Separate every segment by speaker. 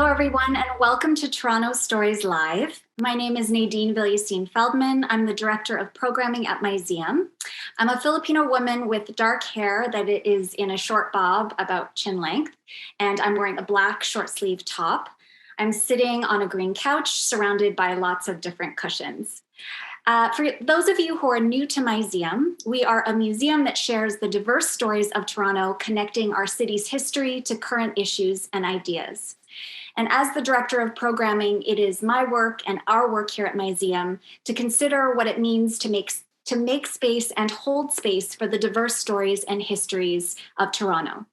Speaker 1: everyone, and welcome to Toronto Stories Live. My name is Nadine Villacine-Feldman. I'm the Director of Programming at Museum. I'm a Filipino woman with dark hair that is in a short bob about chin length, and I'm wearing a black short-sleeve top. I'm sitting on a green couch surrounded by lots of different cushions. For those of you who are new to Museum, we are a museum that shares the diverse stories of Toronto, connecting our city's history to current issues and ideas. And as the Director of Programming, it is my work and our work here at Museum to consider what it means to make space and hold space for the diverse stories and histories of Toronto.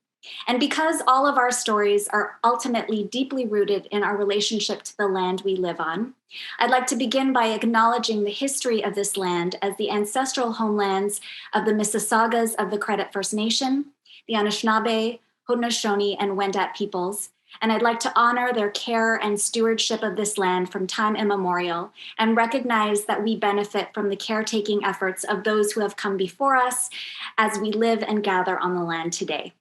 Speaker 1: And because all of our stories are ultimately deeply rooted in our relationship to the land we live on, I'd like to begin by acknowledging the history of this land as the ancestral homelands of the Mississaugas of the Credit First Nation, the Anishinaabe, Haudenosaunee, and Wendat peoples. And I'd like to honor their care and stewardship of this land from time immemorial and recognize that we benefit from the caretaking efforts of those who have come before us as we live and gather on the land today.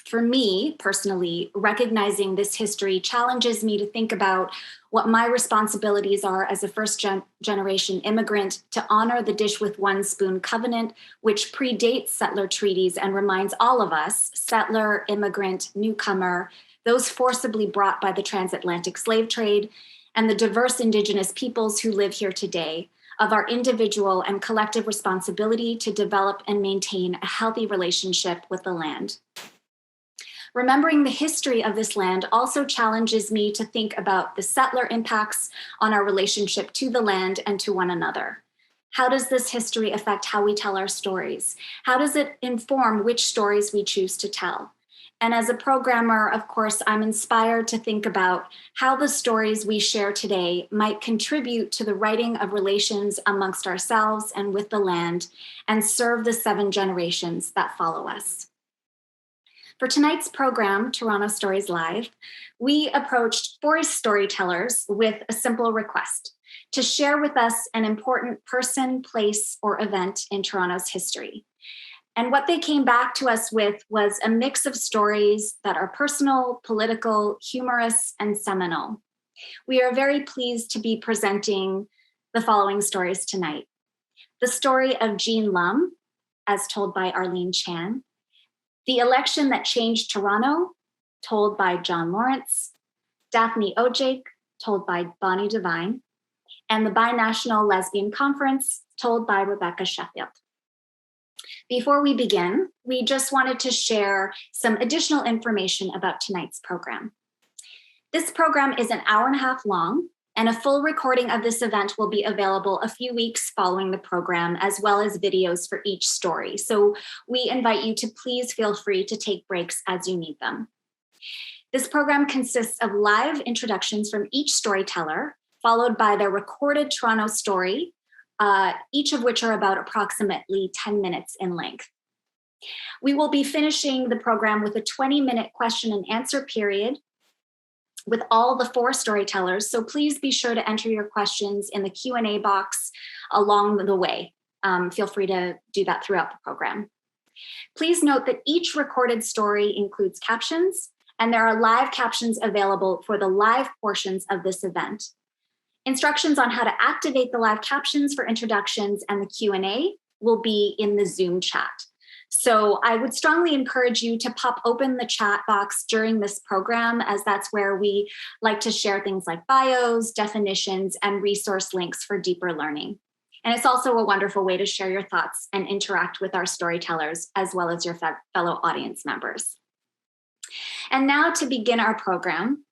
Speaker 1: For me, personally, recognizing this history challenges me to think about what my responsibilities are as a first-generation immigrant to honor the Dish with One Spoon covenant, which predates settler treaties and reminds all of us, settler, immigrant, newcomer, those forcibly brought by the transatlantic slave trade, and the diverse Indigenous peoples who live here today, of our individual and collective responsibility to develop and maintain a healthy relationship with the land. Remembering the history of this land also challenges me to think about the settler impacts on our relationship to the land and to one another. How does this history affect how we tell our stories? How does it inform which stories we choose to tell? And as a programmer, of course, I'm inspired to think about how the stories we share today might contribute to the writing of relations amongst ourselves and with the land, and serve the 7 generations that follow us. For tonight's program, Toronto Stories Live, we approached 4 storytellers with a simple request: to share with us an important person, place, or event in Toronto's history. And what they came back to us with was a mix of stories that are personal, political, humorous, and seminal. We are very pleased to be presenting the following stories tonight: the story of Jean Lumb, as told by Arlene Chan; the election that changed Toronto, told by John Lorinc; Daphne Odjig, told by Bonnie Devine; and the Binational Lesbian Conference, told by Rebecka Sheffield. Before we begin, we just wanted to share some additional information about tonight's program. This program is an hour and a half long, and a full recording of this event will be available a few weeks following the program, as well as videos for each story. So we invite you to please feel free to take breaks as you need them. This program consists of live introductions from each storyteller, followed by their recorded Toronto story, each of which are about approximately 10 minutes in length. We will be finishing the program with a 20-minute question and answer period with all the 4 storytellers, so please be sure to enter your questions in the Q&A box along the way. Feel free to do that throughout the program. Please note that each recorded story includes captions, and there are live captions available for the live portions of this event. Instructions on how to activate the live captions for introductions and the Q&A will be in the Zoom chat. So I would strongly encourage you to pop open the chat box during this program, as that's where we like to share things like bios, definitions, and resource links for deeper learning. And it's also a wonderful way to share your thoughts and interact with our storytellers, as well as your fellow audience members. And now to begin our program,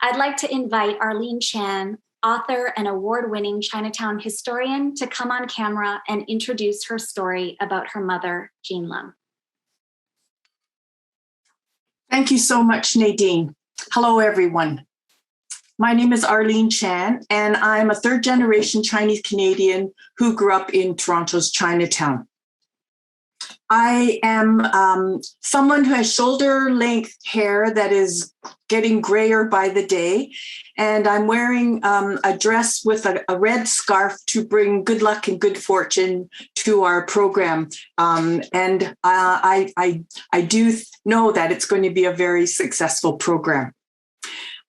Speaker 1: I'd like to invite Arlene Chan, author and award-winning Chinatown historian, to come on camera and introduce her story about her mother, Jean Lumb.
Speaker 2: Thank you so much, Nadine. Hello, everyone. My name is Arlene Chan, and I'm a 3rd-generation Chinese Canadian who grew up in Toronto's Chinatown. I am someone who has shoulder-length hair that is getting grayer by the day, and I'm wearing a dress with a red scarf to bring good luck and good fortune to our program. And I do know that it's going to be a very successful program.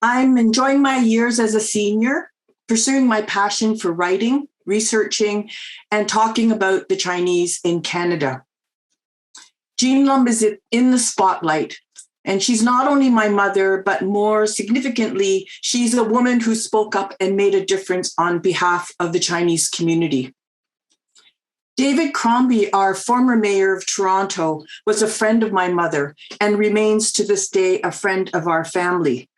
Speaker 2: I'm enjoying my years as a senior, pursuing my passion for writing, researching, and talking about the Chinese in Canada. Jean Lumb is in the spotlight, and she's not only my mother, but more significantly, she's a woman who spoke up and made a difference on behalf of the Chinese community. David Crombie, our former mayor of Toronto, was a friend of my mother and remains to this day a friend of our family.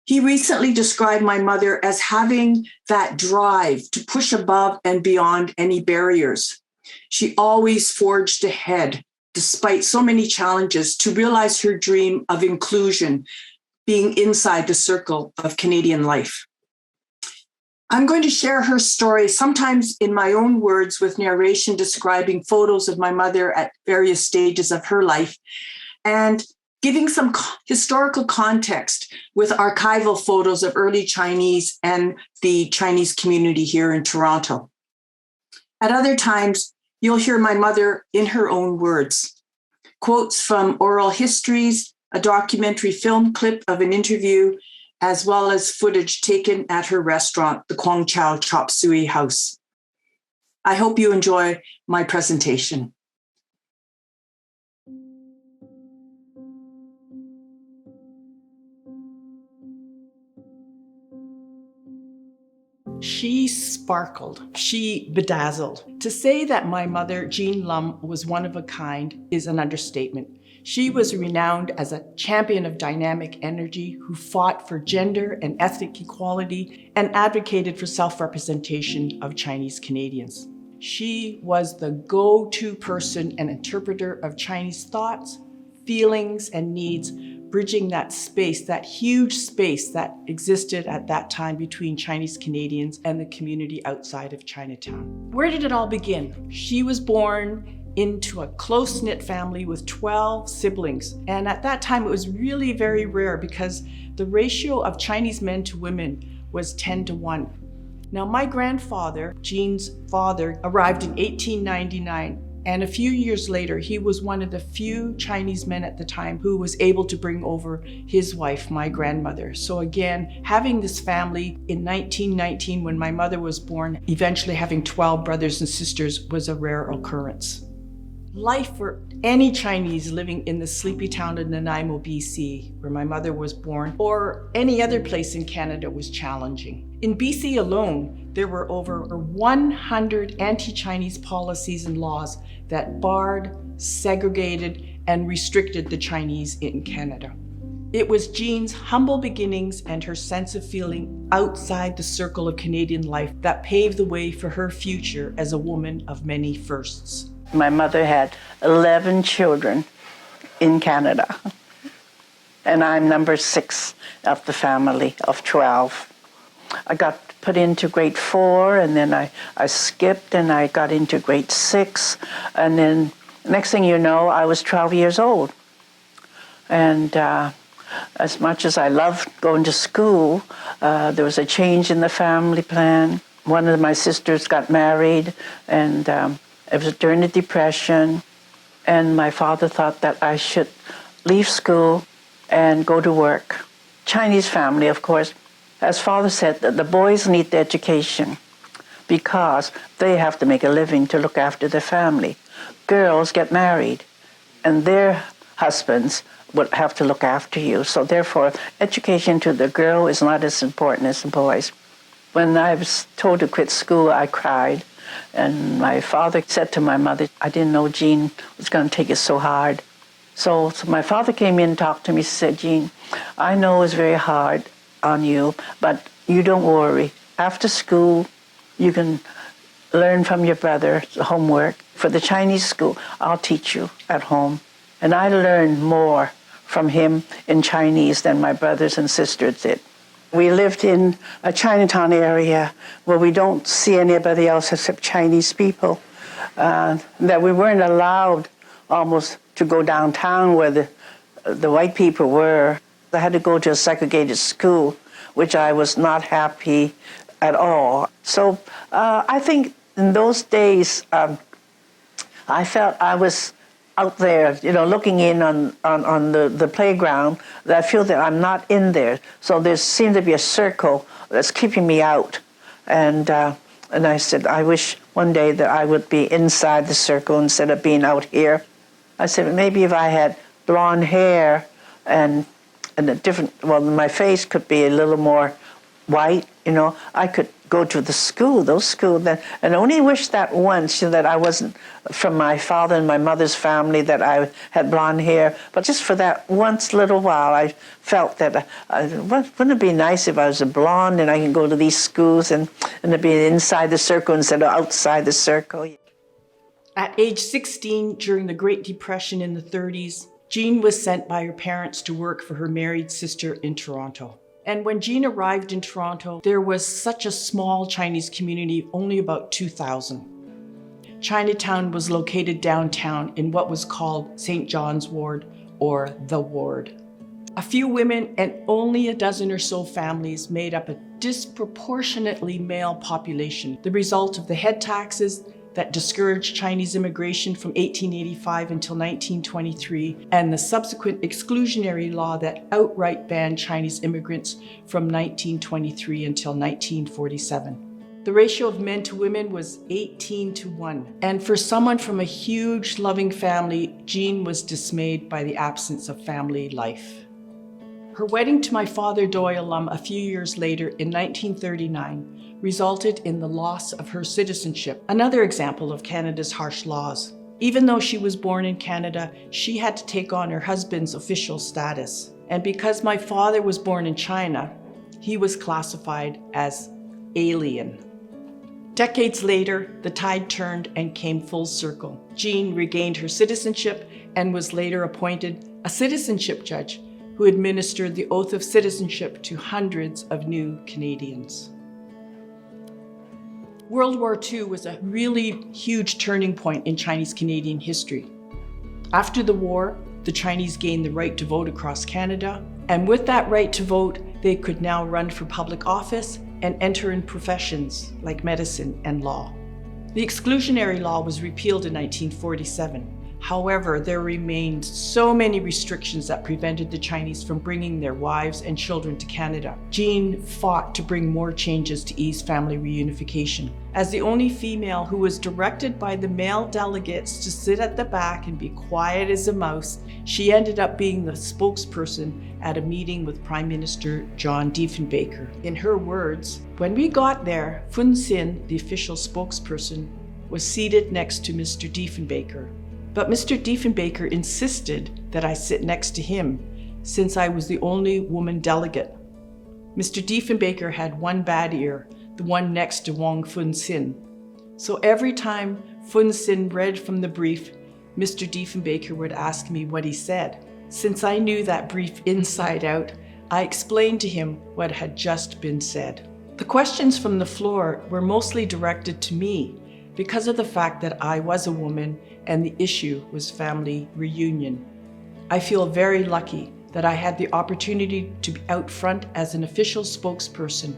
Speaker 2: He recently described my mother as having that drive to push above and beyond any barriers. She always forged ahead, despite so many challenges, to realize her dream of inclusion, being inside the circle of Canadian life. I'm going to share her story, sometimes in my own words, with narration describing photos of my mother at various stages of her life, and giving some historical context with archival photos of early Chinese and the Chinese community here in Toronto. At other times, you'll hear my mother in her own words. Quotes from oral histories, a documentary film clip of an interview, as well as footage taken at her restaurant, the Kwong Chow Chop Suey House. I hope you enjoy my presentation.
Speaker 3: She sparkled, she bedazzled. To say that my mother, Jean Lumb, was one of a kind is an understatement. She was renowned as a champion of dynamic energy who fought for gender and ethnic equality and advocated for self-representation of Chinese Canadians. She was the go-to person and interpreter of Chinese thoughts, feelings, and needs, bridging that space, that huge space that existed at that time between Chinese Canadians and the community outside of Chinatown. Where did it all begin? She was born into a close-knit family with 12 siblings. And at that time, it was really very rare because the ratio of Chinese men to women was 10-1. Now, my grandfather, Jean's father, arrived in 1899. And a few years later, he was one of the few Chinese men at the time who was able to bring over his wife, my grandmother. So again, having this family in 1919, when my mother was born, eventually having 12 brothers and sisters was a rare occurrence. Life for any Chinese living in the sleepy town of Nanaimo, BC, where my mother was born, or any other place in Canada was challenging. In BC alone, there were over 100 anti-Chinese policies and laws that barred, segregated, and restricted the Chinese in Canada. It was Jean's humble beginnings and her sense of feeling outside the circle of Canadian life that paved the way for her future as a woman of many firsts.
Speaker 4: My mother had 11 children in Canada, and I'm number 6 of the family of 12. I got put into grade 4, and then I skipped, and I got into grade 6, and then next thing you know, I was 12 years old. And as much as I loved going to school, there was a change in the family plan. One of my sisters got married, and it was during the Depression, and my father thought that I should leave school and go to work. Chinese family, of course. As father said, that the boys need the education because they have to make a living to look after their family. Girls get married, and their husbands would have to look after you. So therefore, education to the girl is not as important as the boys. When I was told to quit school, I cried. And my father said to my mother, I didn't know Jean was going to take it so hard. So my father came in and talked to me. He said, Jean, I know it's very hard on you, but you don't worry. After school, you can learn from your brother's homework. For the Chinese school, I'll teach you at home. And I learned more from him in Chinese than my brothers and sisters did. We lived in a Chinatown area where we don't see anybody else except Chinese people. That we weren't allowed almost to go downtown where the white people were. I had to go to a segregated school, which I was not happy at all. So I think in those days, I felt I was out there, looking in on the playground, that I feel that I'm not in there. So there seemed to be a circle that's keeping me out. And I said, I wish one day that I would be inside the circle instead of being out here. I said, maybe if I had blonde hair and a different, my face could be a little more white, I could go to those schools then, and I only wish that once, that I wasn't from my father and my mother's family, that I had blonde hair, but just for that once little while, I felt that, wouldn't it be nice if I was a blonde and I can go to these schools and be inside the circle instead of outside the circle.
Speaker 3: At age 16, during the Great Depression in the 30s, Jean was sent by her parents to work for her married sister in Toronto. And when Jean arrived in Toronto, there was such a small Chinese community, only about 2,000. Chinatown was located downtown in what was called St. John's Ward, or the Ward. A few women and only a dozen or so families made up a disproportionately male population, the result of the head taxes that discouraged Chinese immigration from 1885 until 1923, and the subsequent exclusionary law that outright banned Chinese immigrants from 1923 until 1947. The ratio of men to women was 18-1, and for someone from a huge, loving family, Jean was dismayed by the absence of family life. Her wedding to my father, Doyle Lumb, a few years later in 1939, resulted in the loss of her citizenship, another example of Canada's harsh laws. Even though she was born in Canada, she had to take on her husband's official status. And because my father was born in China, he was classified as alien. Decades later, the tide turned and came full circle. Jean regained her citizenship and was later appointed a citizenship judge who administered the oath of citizenship to hundreds of new Canadians. World War II was a really huge turning point in Chinese-Canadian history. After the war, the Chinese gained the right to vote across Canada, and with that right to vote, they could now run for public office and enter in professions like medicine and law. The exclusionary law was repealed in 1947. However, there remained so many restrictions that prevented the Chinese from bringing their wives and children to Canada. Jean fought to bring more changes to ease family reunification. As the only female who was directed by the male delegates to sit at the back and be quiet as a mouse, she ended up being the spokesperson at a meeting with Prime Minister John Diefenbaker. In her words, "When we got there, Fun Sin, the official spokesperson, was seated next to Mr. Diefenbaker. But Mr. Diefenbaker insisted that I sit next to him, since I was the only woman delegate. Mr. Diefenbaker had one bad ear, the one next to Wong Fun Sin. So every time Fun Sin read from the brief, Mr. Diefenbaker would ask me what he said. Since I knew that brief inside out, I explained to him what had just been said. The questions from the floor were mostly directed to me because of the fact that I was a woman and the issue was family reunion. I feel very lucky that I had the opportunity to be out front as an official spokesperson.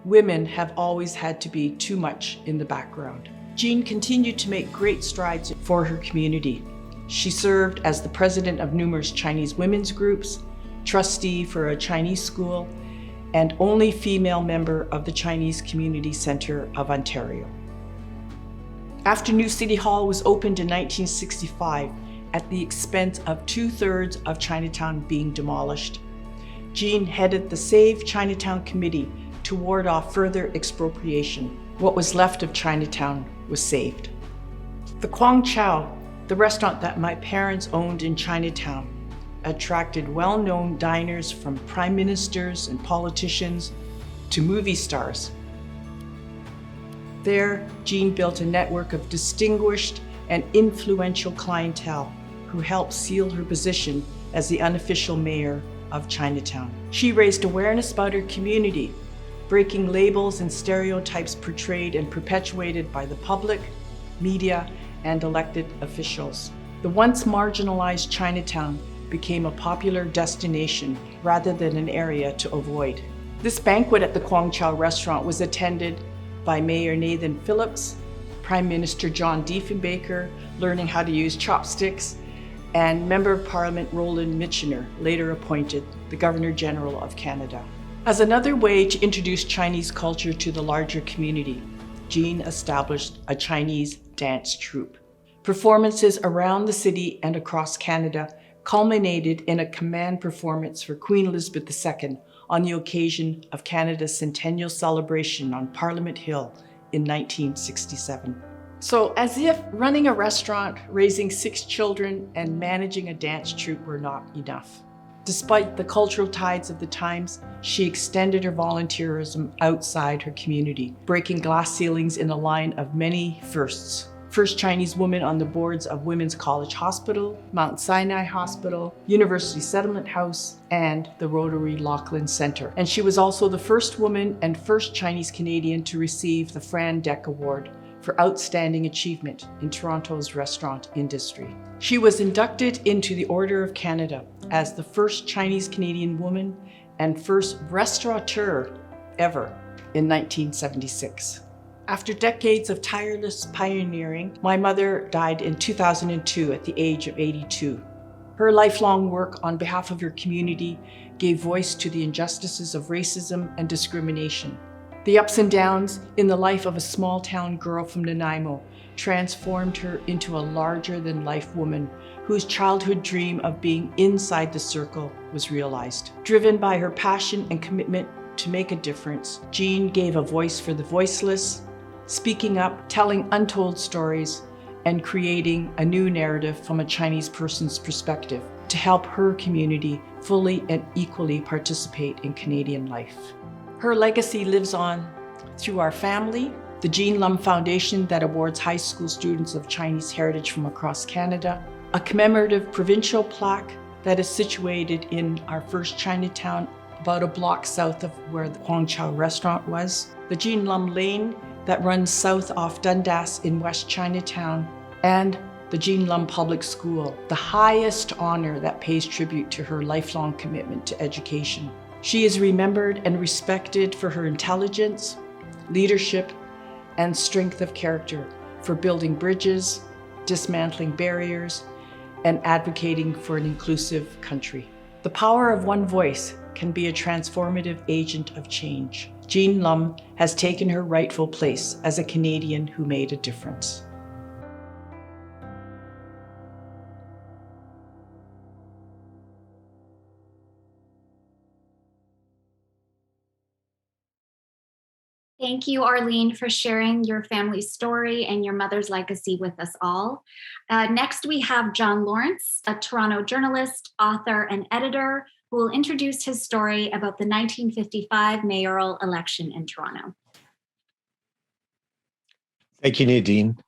Speaker 3: Women have always had to be too much in the background." Jean continued to make great strides for her community. She served as the president of numerous Chinese women's groups, trustee for a Chinese school, and only female member of the Chinese Community Centre of Ontario. After New City Hall was opened in 1965, at the expense of 2/3 of Chinatown being demolished, Jean headed the Save Chinatown Committee to ward off further expropriation. What was left of Chinatown was saved. The Kwang Chow, the restaurant that my parents owned in Chinatown, attracted well-known diners from prime ministers and politicians to movie stars. There, Jean built a network of distinguished and influential clientele who helped seal her position as the unofficial mayor of Chinatown. She raised awareness about her community, breaking labels and stereotypes portrayed and perpetuated by the public, media, and elected officials. The once marginalized Chinatown became a popular destination rather than an area to avoid. This banquet at the Kwang Chow restaurant was attended by Mayor Nathan Phillips, Prime Minister John Diefenbaker learning how to use chopsticks, and Member of Parliament Roland Michener, later appointed the Governor General of Canada. As another way to introduce Chinese culture to the larger community, Jean established a Chinese dance troupe. Performances around the city and across Canada culminated in a command performance for Queen Elizabeth II on the occasion of Canada's centennial celebration on Parliament Hill in 1967. So as if running a restaurant, raising 6 children, and managing a dance troupe were not enough. Despite the cultural tides of the times, she extended her volunteerism outside her community, breaking glass ceilings in a line of many firsts. First Chinese woman on the boards of Women's College Hospital, Mount Sinai Hospital, University Settlement House, and the Rotary Lachlan Centre. And she was also the first woman and first Chinese Canadian to receive the Fran Deck Award for Outstanding Achievement in Toronto's restaurant industry. She was inducted into the Order of Canada as the first Chinese Canadian woman and first restaurateur ever in 1976. After decades of tireless pioneering, my mother died in 2002 at the age of 82. Her lifelong work on behalf of her community gave voice to the injustices of racism and discrimination. The ups and downs in the life of a small town girl from Nanaimo transformed her into a larger-than-life woman whose childhood dream of being inside the circle was realized. Driven by her passion and commitment to make a difference, Jean gave a voice for the voiceless, speaking up, telling untold stories, and creating a new narrative from a Chinese person's perspective to help her community fully and equally participate in Canadian life. Her legacy lives on through our family, the Jean Lumb Foundation that awards high school students of Chinese heritage from across Canada, a commemorative provincial plaque that is situated in our first Chinatown, about a block south of where the Huang Chao restaurant was, the Jean Lumb Lane that runs south off Dundas in West Chinatown, and the Jean Lumb Public School, the highest honor that pays tribute to her lifelong commitment to education. She is remembered and respected for her intelligence, leadership, and strength of character, for building bridges, dismantling barriers, and advocating for an inclusive country. The power of one voice can be a transformative agent of change. Jean Lumb has taken her rightful place as a Canadian who made a difference.
Speaker 1: Thank you, Arlene, for sharing your family's story and your mother's legacy with us all. Next, we have John Lorinc, a Toronto journalist, author, and editor, who will introduce his story about the 1955 mayoral election in Toronto.
Speaker 5: Thank you, Nadine.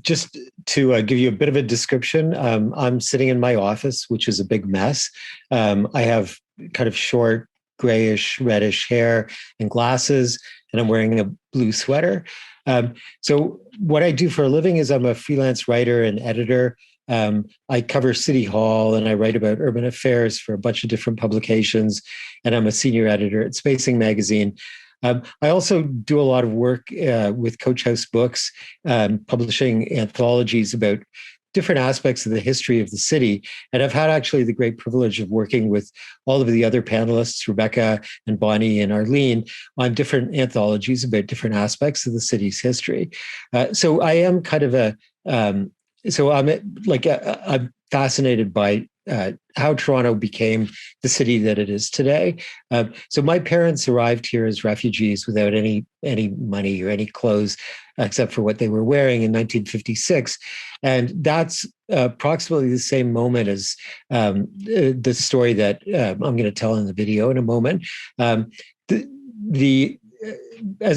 Speaker 5: Just to give you a bit of a description, I'm sitting in my office, which is a big mess. I have kind of short, grayish, reddish hair and glasses, and I'm wearing a blue sweater. So what I do for a living is I'm a freelance writer and editor. I cover City Hall and I write about urban affairs for a bunch of different publications, and I'm a senior editor at Spacing Magazine. I also do a lot of work with Coach House Books, publishing anthologies about different aspects of the history of the city. And I've had actually the great privilege of working with all of the other panelists, Rebecka and Bonnie and Arlene, on different anthologies about different aspects of the city's history. So I am kind of I'm fascinated by how Toronto became the city that it is today. So my parents arrived here as refugees without any money or any clothes except for what they were wearing in 1956. And that's approximately the same moment as the story that I'm going to tell in the video in a moment. As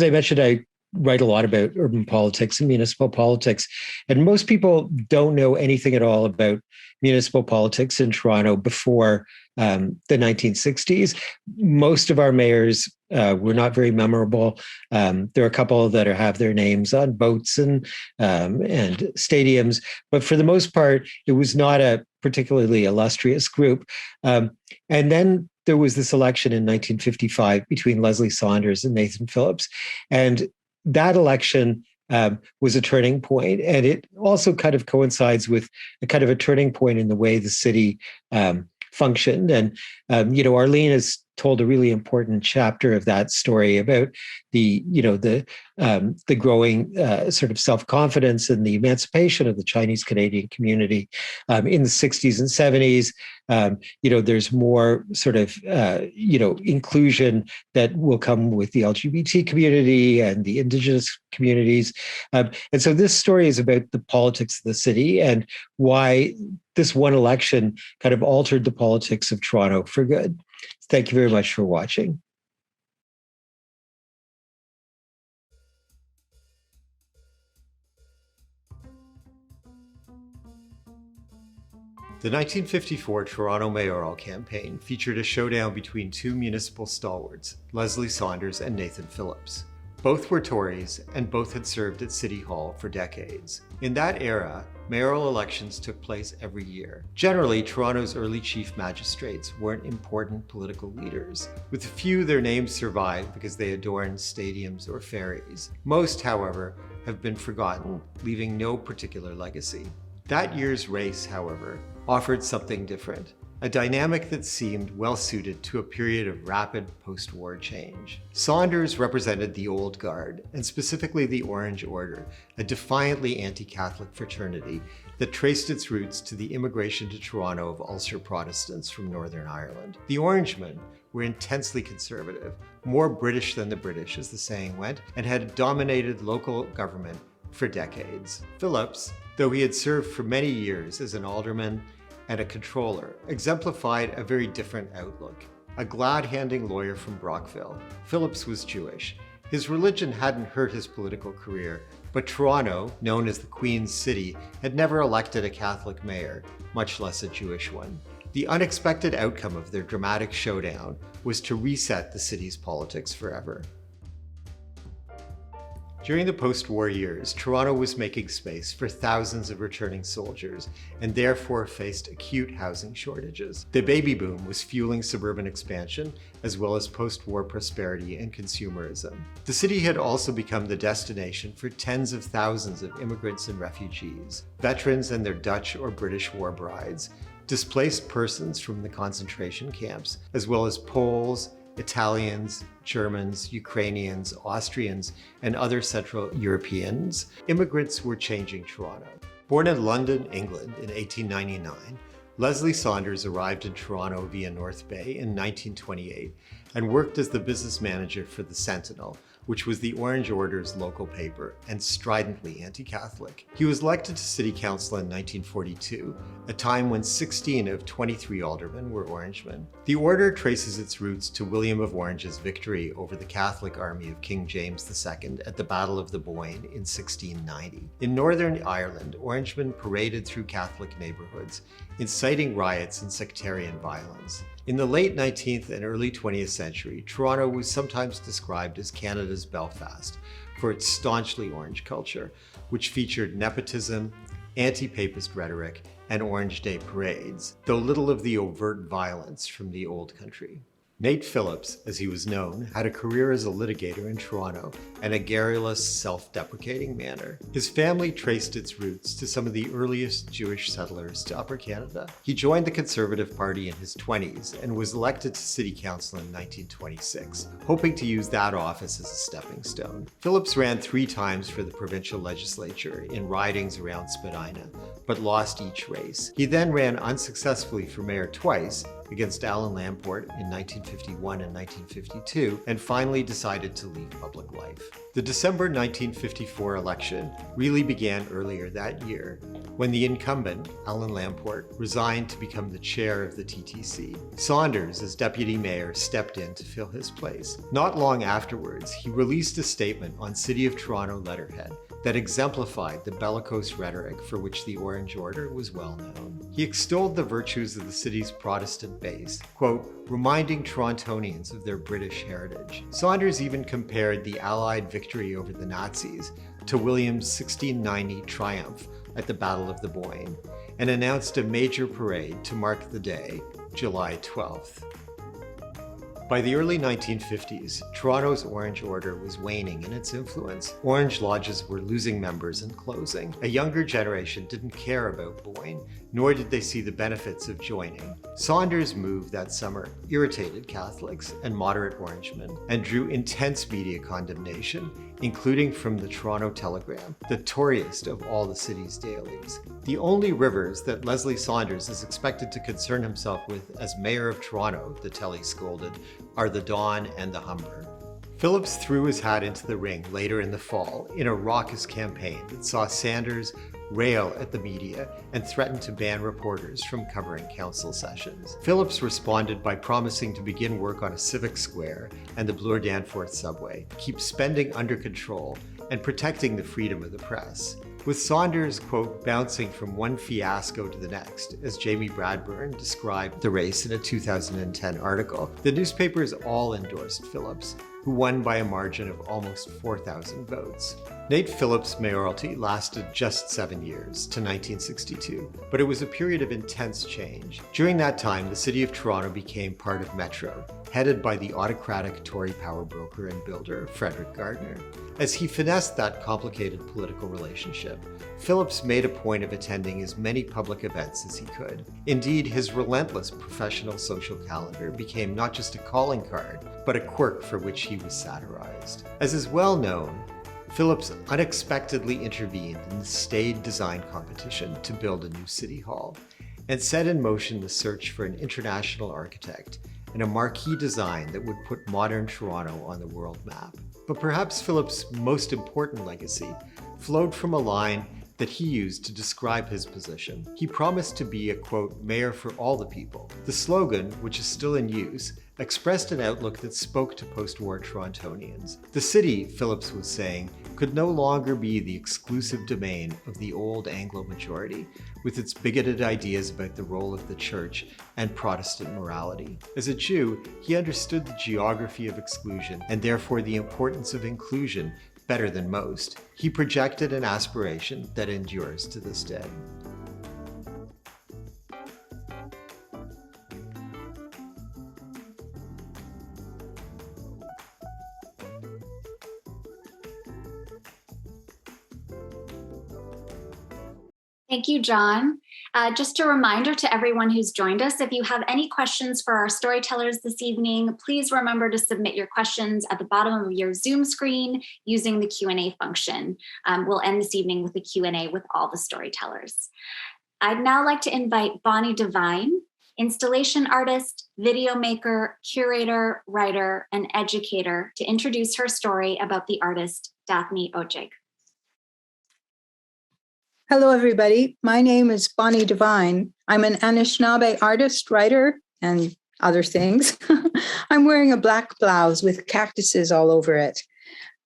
Speaker 5: I mentioned, I write a lot about urban politics and municipal politics, and most people don't know anything at all about municipal politics in Toronto before the 1960s. Most of our mayors were not very memorable. There are a couple that have their names on boats and stadiums, but for the most part, it was not a particularly illustrious group. And then there was this election in 1955 between Leslie Saunders and Nathan Phillips, and that election was a turning point, and it also kind of coincides with a kind of a turning point in the way the city functioned. And Arlene has told a really important chapter of that story about the growing sort of self-confidence and the emancipation of the Chinese Canadian community in the 60s and 70s. There's more sort of inclusion that will come with the LGBT community and the Indigenous communities. And so this story is about the politics of the city and why this one election kind of altered the politics of Toronto for good. Thank you very much for watching. The 1954 Toronto mayoral campaign featured a showdown between two municipal stalwarts, Leslie Saunders and Nathan Phillips. Both were Tories, and both had served at City Hall for decades. In that era, mayoral elections took place every year. Generally, Toronto's early chief magistrates weren't important political leaders. With a few, their names survive because they adorned stadiums or ferries. Most, however, have been forgotten, leaving no particular legacy. That year's race, however, offered something different. A dynamic that seemed well-suited to a period of rapid post-war change. Saunders represented the old guard, and specifically the Orange Order, a defiantly anti-Catholic fraternity that traced its roots to the immigration to Toronto of Ulster Protestants from Northern Ireland. The Orangemen were intensely conservative, more British than the British, as the saying went, and had dominated local government for decades. Phillips, though he had served for many years as an alderman and a controller, exemplified a very different outlook. A glad-handing lawyer from Brockville, Phillips was Jewish. His religion hadn't hurt his political career, but Toronto, known as the Queen's City, had never elected a Catholic mayor, much less a Jewish one. The unexpected outcome of their dramatic showdown was to reset the city's politics forever. During the post-war years, Toronto was making space for thousands of returning soldiers and therefore faced acute housing shortages. The baby boom was fueling suburban expansion as well as post-war prosperity and consumerism. The city had also become the destination for tens of thousands of immigrants and refugees, veterans and their Dutch or British war brides, displaced persons from the concentration camps, as well as Poles, Italians, Germans, Ukrainians, Austrians, and other Central Europeans. Immigrants were changing Toronto. Born in London, England in 1899, Leslie Saunders arrived in Toronto via North Bay in 1928 and worked as the business manager for the Sentinel, which was the Orange Order's local paper and stridently anti-Catholic. He was elected to City Council in 1942, a time when 16 of 23 aldermen were Orangemen. The order traces its roots to William of Orange's victory over the Catholic army of King James II at the Battle of the Boyne in 1690. In Northern Ireland, Orangemen paraded through Catholic neighborhoods, inciting riots and sectarian violence. In the late 19th and early 20th century, Toronto was sometimes described as Canada's Belfast for its staunchly Orange culture, which featured nepotism, anti-papist rhetoric, and Orange Day parades, though little of the overt violence from the old country. Nate Phillips, as he was known, had a career as a litigator in Toronto and a garrulous, self-deprecating manner. His family traced its roots to some of the earliest Jewish settlers to Upper Canada. He joined the Conservative Party in his 20s and was elected to City Council in 1926, hoping to use that office as a stepping stone. Phillips ran 3 times for the provincial legislature in ridings around Spadina, but lost each race. He then ran unsuccessfully for mayor twice, against Alan Lamport in 1951 and 1952, and finally decided to leave public life. The December 1954 election really began earlier that year, when the incumbent, Alan Lamport, resigned to become the chair of the TTC. Saunders, as deputy mayor, stepped in to fill his place. Not long afterwards, he released a statement on City of Toronto letterhead that exemplified the bellicose rhetoric for which the Orange Order was well known. He extolled the virtues of the city's Protestant base, quote, reminding Torontonians of their British heritage. Saunders even compared the Allied victory over the Nazis to William's 1690 triumph at the Battle of the Boyne, and announced a major parade to mark the day, July 12th. By the early 1950s, Toronto's Orange Order was waning in its influence. Orange lodges were losing members and closing. A younger generation didn't care about Boyne, nor did they see the benefits of joining. Saunders' move that summer irritated Catholics and moderate Orangemen and drew intense media condemnation, including from the Toronto Telegram, the Toryist of all the city's dailies. The only rivers that Leslie Saunders is expected to concern himself with as mayor of Toronto, the Telly scolded, are the Don and the Humber. Phillips threw his hat into the ring later in the fall in a raucous campaign that saw Sanders rail at the media and threaten to ban reporters from covering council sessions. Phillips responded by promising to begin work on a civic square and the Bloor Danforth subway, keep spending under control, and protecting the freedom of the press. With Saunders, quote, bouncing from one fiasco to the next, as Jamie Bradburn described the race in a 2010 article, the newspapers all endorsed Phillips, who won by a margin of almost 4,000 votes. Nate Phillips' mayoralty lasted just 7 years, to 1962, but it was a period of intense change. During that time, the City of Toronto became part of Metro, headed by the autocratic Tory power broker and builder Frederick Gardner. As he finessed that complicated political relationship, Phillips made a point of attending as many public events as he could. Indeed, his relentless professional social calendar became not just a calling card, but a quirk for which he was satirized. As is well known, Phillips unexpectedly intervened in the staid design competition to build a new city hall and set in motion the search for an international architect and a marquee design that would put modern Toronto on the world map. But perhaps Phillips' most important legacy flowed from a line that he used to describe his position. He promised to be a, quote, mayor for all the people. The slogan, which is still in use, expressed an outlook that spoke to post-war Torontonians. The city, Phillips was saying, could no longer be the exclusive domain of the old Anglo majority, with its bigoted ideas about the role of the church and Protestant morality. As a Jew, he understood the geography of exclusion and therefore the importance of inclusion better than most. He projected an aspiration that endures to this day.
Speaker 1: Thank you, John. Just a reminder to everyone who's joined us, if you have any questions for our storytellers this evening, please remember to submit your questions at the bottom of your Zoom screen using the Q&A function. We'll end this evening with a Q&A with all the storytellers. I'd now like to invite Bonnie Devine, installation artist, video maker, curator, writer, and educator, to introduce her story about the artist Daphne Odjig.
Speaker 6: Hello, everybody. My name is Bonnie Devine. I'm an Anishinaabe artist, writer, and other things. I'm wearing a black blouse with cactuses all over it.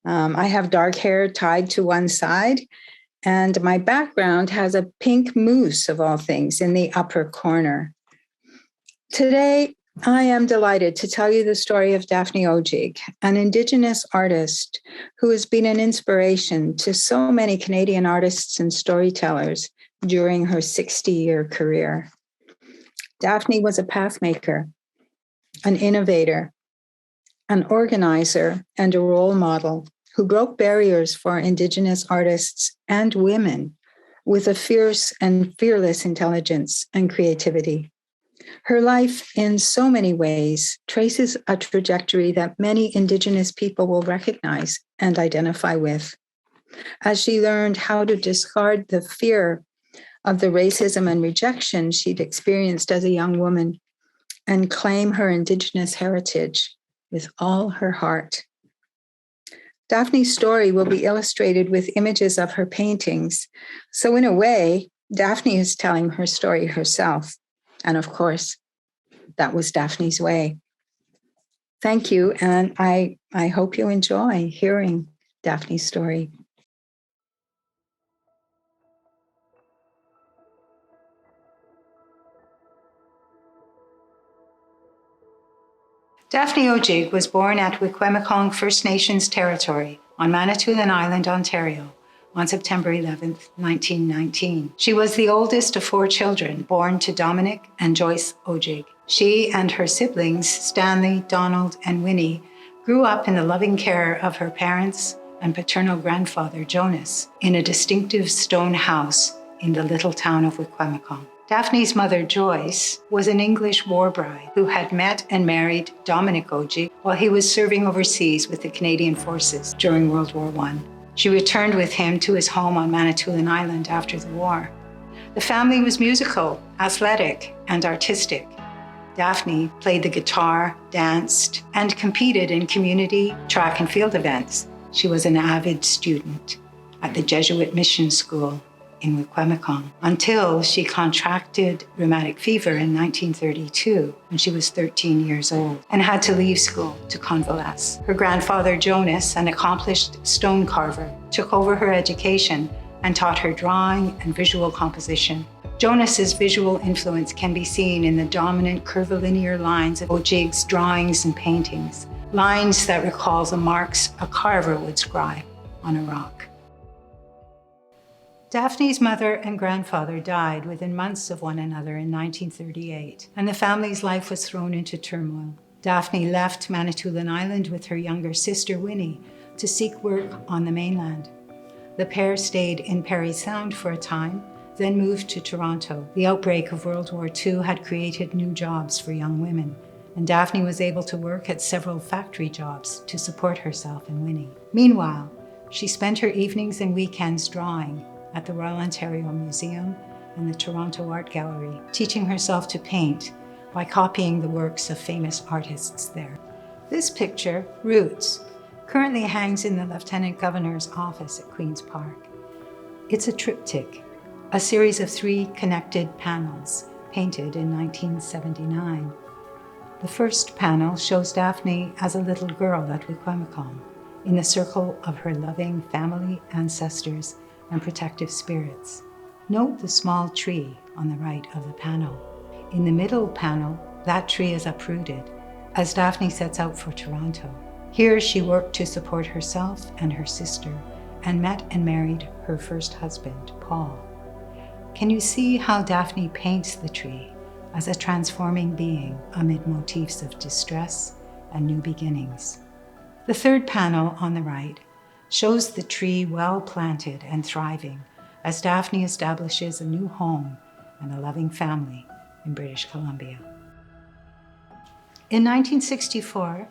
Speaker 6: I have dark hair tied to one side, and my background has a pink moose, of all things, in the upper corner. Today, I am delighted to tell you the story of Daphne Odjig, an Indigenous artist who has been an inspiration to so many Canadian artists and storytellers during her 60-year career. Daphne was a pathmaker, an innovator, an organizer, and a role model who broke barriers for Indigenous artists and women with a fierce and fearless intelligence and creativity. Her life, in so many ways, traces a trajectory that many Indigenous people will recognize and identify with. As she learned how to discard the fear of the racism and rejection she'd experienced as a young woman and claim her Indigenous heritage with all her heart. Daphne's story will be illustrated with images of her paintings. So in a way, Daphne is telling her story herself. And of course, that was Daphne's way. Thank you, and I hope you enjoy hearing Daphne's story. Daphne Odjig was born at Wikwemikong First Nations territory on Manitoulin Island, Ontario, on September 11th, 1919. She was the oldest of 4 children born to Dominic and Joyce Odjig. She and her siblings, Stanley, Donald, and Winnie, grew up in the loving care of her parents and paternal grandfather, Jonas, in a distinctive stone house in the little town of Wikwemicong. Daphne's mother, Joyce, was an English war bride who had met and married Dominic Odjig while he was serving overseas with the Canadian Forces during World War I. She returned with him to his home on Manitoulin Island after the war. The family was musical, athletic, and artistic. Daphne played the guitar, danced, and competed in community track and field events. She was an avid student at the Jesuit Mission School in Wikwemicong until she contracted rheumatic fever in 1932 when she was 13 years old and had to leave school to convalesce. Her grandfather, Jonas, an accomplished stone carver, took over her education and taught her drawing and visual composition. Jonas's visual influence can be seen in the dominant curvilinear lines of Odjig's drawings and paintings, lines that recall the marks a carver would scribe on a rock. Daphne's mother and grandfather died within months of one another in 1938, and the family's life was thrown into turmoil. Daphne left Manitoulin Island with her younger sister, Winnie, to seek work on the mainland. The pair stayed in Parry Sound for a time, then moved to Toronto. The outbreak of World War II had created new jobs for young women, and Daphne was able to work at several factory jobs to support herself and Winnie. Meanwhile, she spent her evenings and weekends drawing at the Royal Ontario Museum and the Toronto Art Gallery, teaching herself to paint by copying the works of famous artists there. This picture, Roots, currently hangs in the Lieutenant Governor's office at Queen's Park. It's a triptych, a series of 3 connected panels, painted in 1979. The first panel shows Daphne as a little girl at Wikwemicong, in the circle of her loving family, ancestors, and protective spirits. Note the small tree on the right of the panel. In the middle panel, that tree is uprooted as Daphne sets out for Toronto. Here she worked to support herself and her sister and met and married her first husband, Paul. Can you see how Daphne paints the tree as a transforming being amid motifs of distress and new beginnings? The third panel on the right shows the tree well planted and thriving as Daphne establishes a new home and a loving family in British Columbia. In 1964,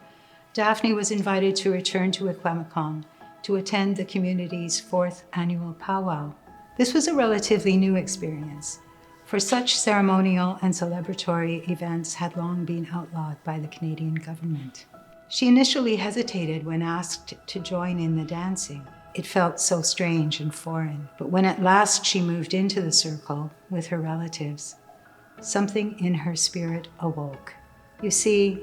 Speaker 6: Daphne was invited to return to Wikwemicong to attend the community's 4th annual powwow. This was a relatively new experience, for such ceremonial and celebratory events had long been outlawed by the Canadian government. She initially hesitated when asked to join in the dancing. It felt so strange and foreign, but when at last she moved into the circle with her relatives, something in her spirit awoke. You see,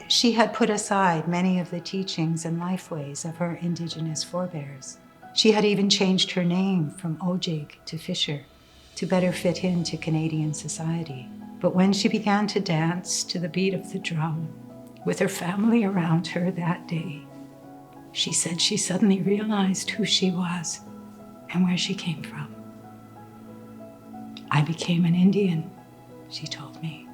Speaker 6: she had put aside many of the teachings and lifeways of her Indigenous forebears. She had even changed her name from Odjig to Fisher to better fit into Canadian society. But when she began to dance to the beat of the drum with her family around her that day, she said she suddenly realized who she was and where she came from. "I became an Indian," she told me.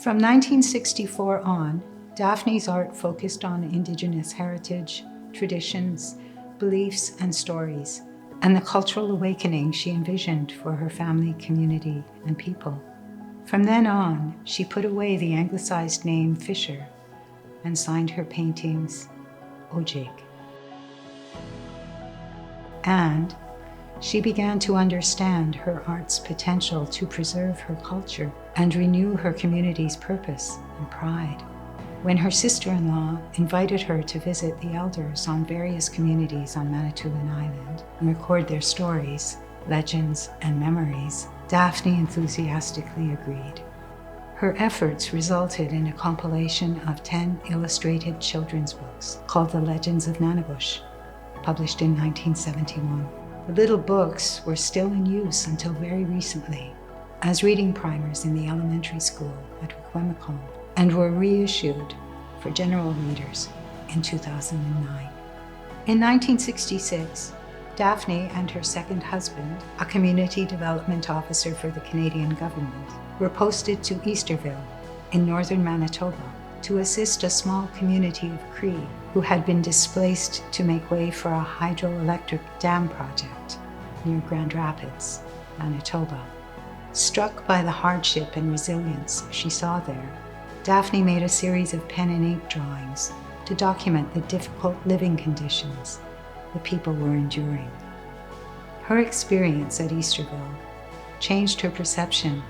Speaker 6: From 1964 on, Daphne's art focused on Indigenous heritage, traditions, beliefs, and stories, and the cultural awakening she envisioned for her family, community, and people. From then on, she put away the anglicized name Fisher and signed her paintings Odjig. And she began to understand her art's potential to preserve her culture and renew her community's purpose and pride. When her sister-in-law invited her to visit the elders on various communities on Manitoulin Island and record their stories, legends, and memories, Daphne enthusiastically agreed. Her efforts resulted in a compilation of 10 illustrated children's books called The Legends of Nanabush, published in 1971. The little books were still in use until very recently as reading primers in the elementary school at Wikwemicong, and were reissued for general readers in 2009. In 1966, Daphne and her second husband, a community development officer for the Canadian government, were posted to Easterville in northern Manitoba to assist a small community of Cree who had been displaced to make way for a hydroelectric dam project near Grand Rapids, Manitoba. Struck by the hardship and resilience she saw there, Daphne made a series of pen and ink drawings to document the difficult living conditions the people were enduring. Her experience at Easterville changed her perception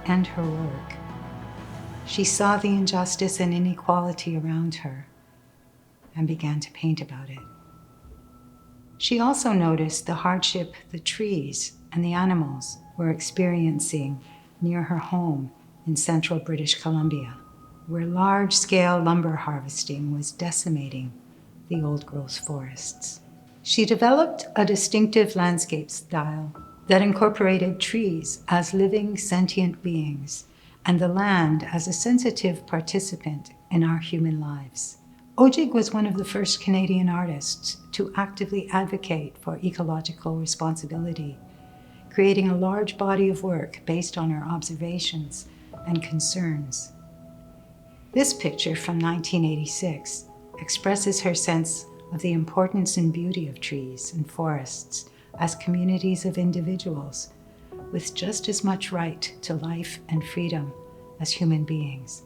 Speaker 6: and her work. She saw the injustice and inequality around her and began to paint about it. She also noticed the hardship the trees and the animals were experiencing near her home in central British Columbia, where large-scale lumber harvesting was decimating the old-growth forests. She developed a distinctive landscape style that incorporated trees as living, sentient beings and the land as a sensitive participant in our human lives. Odjig was one of the first Canadian artists to actively advocate for ecological responsibility, creating a large body of work based on her observations and concerns. This picture from 1986 expresses her sense of the importance and beauty of trees and forests as communities of individuals with just as much right to life and freedom as human beings.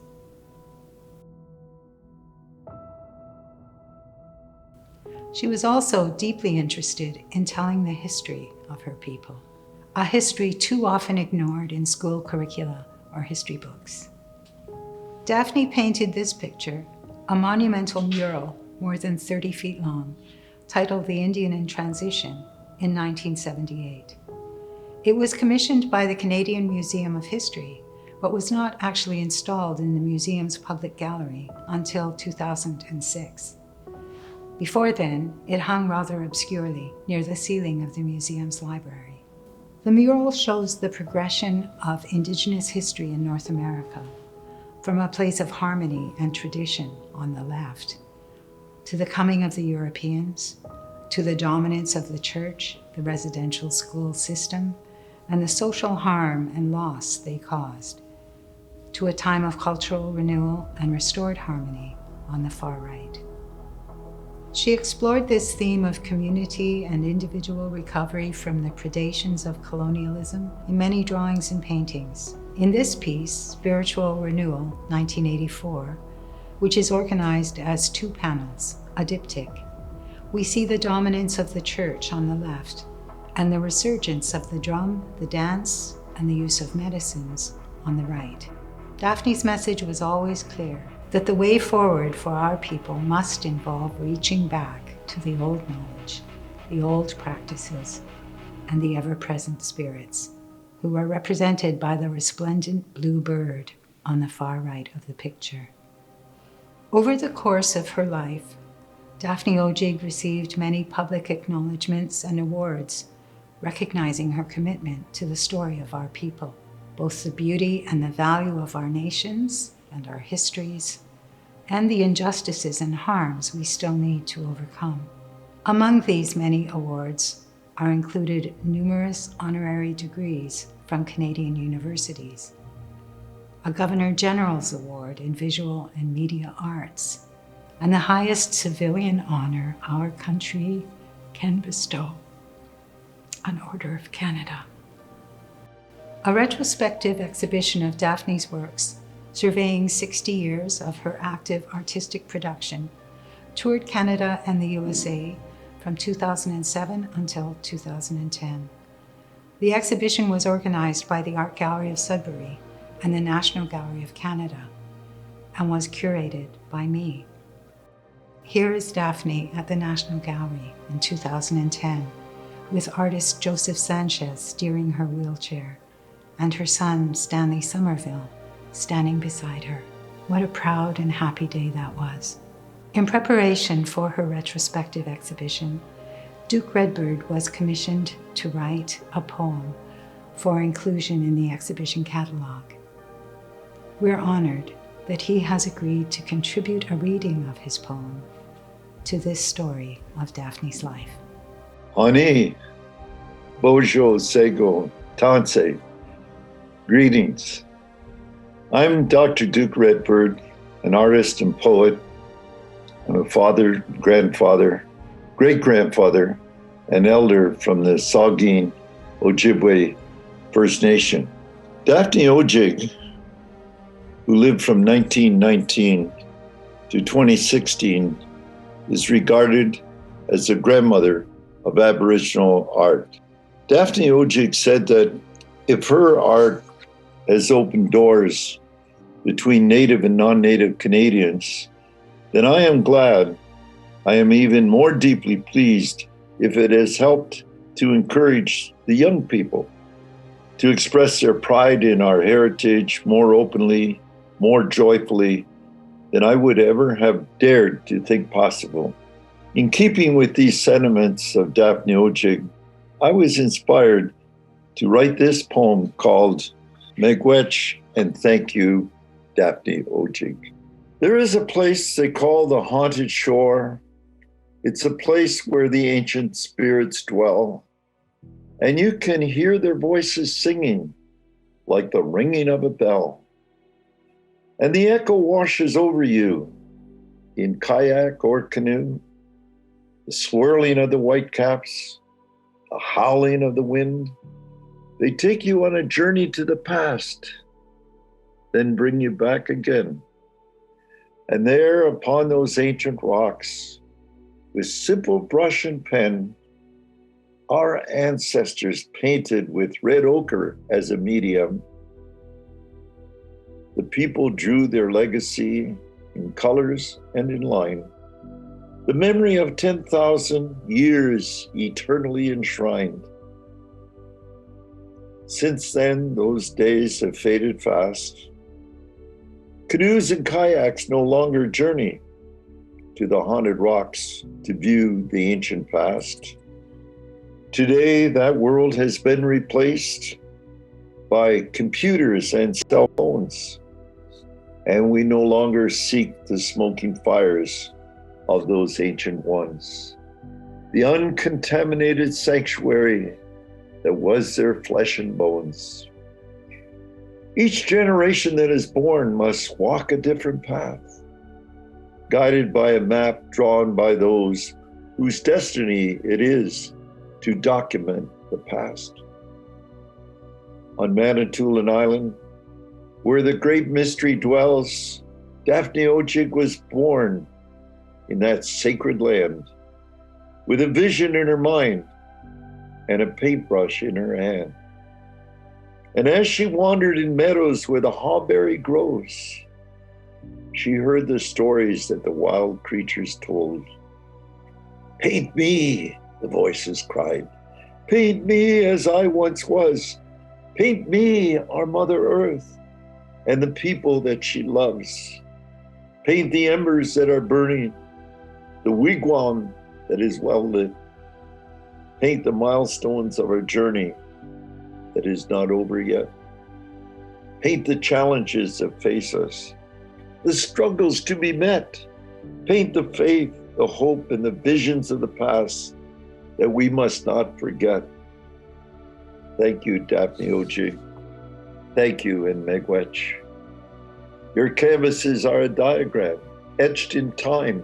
Speaker 6: She was also deeply interested in telling the history of her people, a history too often ignored in school curricula or history books. Daphne painted this picture, a monumental mural more than 30 feet long, titled The Indian in Transition, in 1978. It was commissioned by the Canadian Museum of History, but was not actually installed in the museum's public gallery until 2006. Before then, it hung rather obscurely near the ceiling of the museum's library. The mural shows the progression of Indigenous history in North America, from a place of harmony and tradition on the left, to the coming of the Europeans, to the dominance of the church, the residential school system, and the social harm and loss they caused, to a time of cultural renewal and restored harmony on the far right. She explored this theme of community and individual recovery from the predations of colonialism in many drawings and paintings. In this piece, Spiritual Renewal, 1984, which is organized as 2 panels, a diptych, we see the dominance of the church on the left and the resurgence of the drum, the dance, and the use of medicines on the right. Daphne's message was always clear, that the way forward for our people must involve reaching back to the old knowledge, the old practices, and the ever-present spirits, who are represented by the resplendent blue bird on the far right of the picture. Over the course of her life, Daphne Odjig received many public acknowledgements and awards, recognizing her commitment to the story of our people, both the beauty and the value of our nations and our histories, and the injustices and harms we still need to overcome. Among these many awards are included numerous honorary degrees from Canadian universities, a Governor General's Award in Visual and Media Arts, and the highest civilian honor our country can bestow, an Order of Canada. A retrospective exhibition of Daphne's works, surveying 60 years of her active artistic production, toured Canada and the USA from 2007 until 2010. The exhibition was organized by the Art Gallery of Sudbury and the National Gallery of Canada, and was curated by me. Here is Daphne at the National Gallery in 2010, with artist Joseph Sanchez steering her wheelchair, and her son, Stanley Somerville, standing beside her. What a proud and happy day that was. In preparation for her retrospective exhibition, Duke Redbird was commissioned to write a poem for inclusion in the exhibition catalog. We're honored that he has agreed to contribute a reading of his poem to this story of Daphne's life.
Speaker 7: Ani, Bojo, Sego, Tanse, greetings. I'm Dr. Duke Redbird, an artist and poet. I'm a father, grandfather, great-grandfather, and elder from the Saugeen Ojibwe First Nation. Daphne Odjig, who lived from 1919 to 2016, is regarded as the grandmother of Aboriginal art. Daphne Odjig said that if her art has opened doors between Native and non-Native Canadians, then I am glad. I am even more deeply pleased if it has helped to encourage the young people to express their pride in our heritage more openly, more joyfully than I would ever have dared to think possible. In keeping with these sentiments of Daphne Odjig, I was inspired to write this poem called Miigwech and Thank You, Daphne Odjig. There is a place they call the Haunted Shore. It's a place where the ancient spirits dwell, and you can hear their voices singing like the ringing of a bell. And the echo washes over you in kayak or canoe, the swirling of the whitecaps, the howling of the wind. They take you on a journey to the past, then bring you back again. And there upon those ancient rocks, with simple brush and pen, our ancestors painted with red ochre as a medium. The people drew their legacy in colors and in line. The memory of 10,000 years eternally enshrined. Since then, those days have faded fast. Canoes and kayaks no longer journey to the haunted rocks to view the ancient past. Today, that world has been replaced by computers and cell phones, and we no longer seek the smoking fires of those ancient ones. The uncontaminated sanctuary that was their flesh and bones. Each generation that is born must walk a different path, guided by a map drawn by those whose destiny it is to document the past. On Manitoulin Island, where the great mystery dwells, Daphne Odjig was born in that sacred land, with a vision in her mind and a paintbrush in her hand. And as she wandered in meadows where the hawberry grows, she heard the stories that the wild creatures told. "Paint me," the voices cried. "Paint me as I once was. Paint me, our Mother Earth, and the people that she loves. Paint the embers that are burning, the wigwam that is well lit. Paint the milestones of our journey that is not over yet. Paint the challenges that face us, the struggles to be met. Paint the faith, the hope, and the visions of the past that we must not forget." Thank you, Daphne Odjig. Thank you, in Miigwech. Your canvases are a diagram etched in time,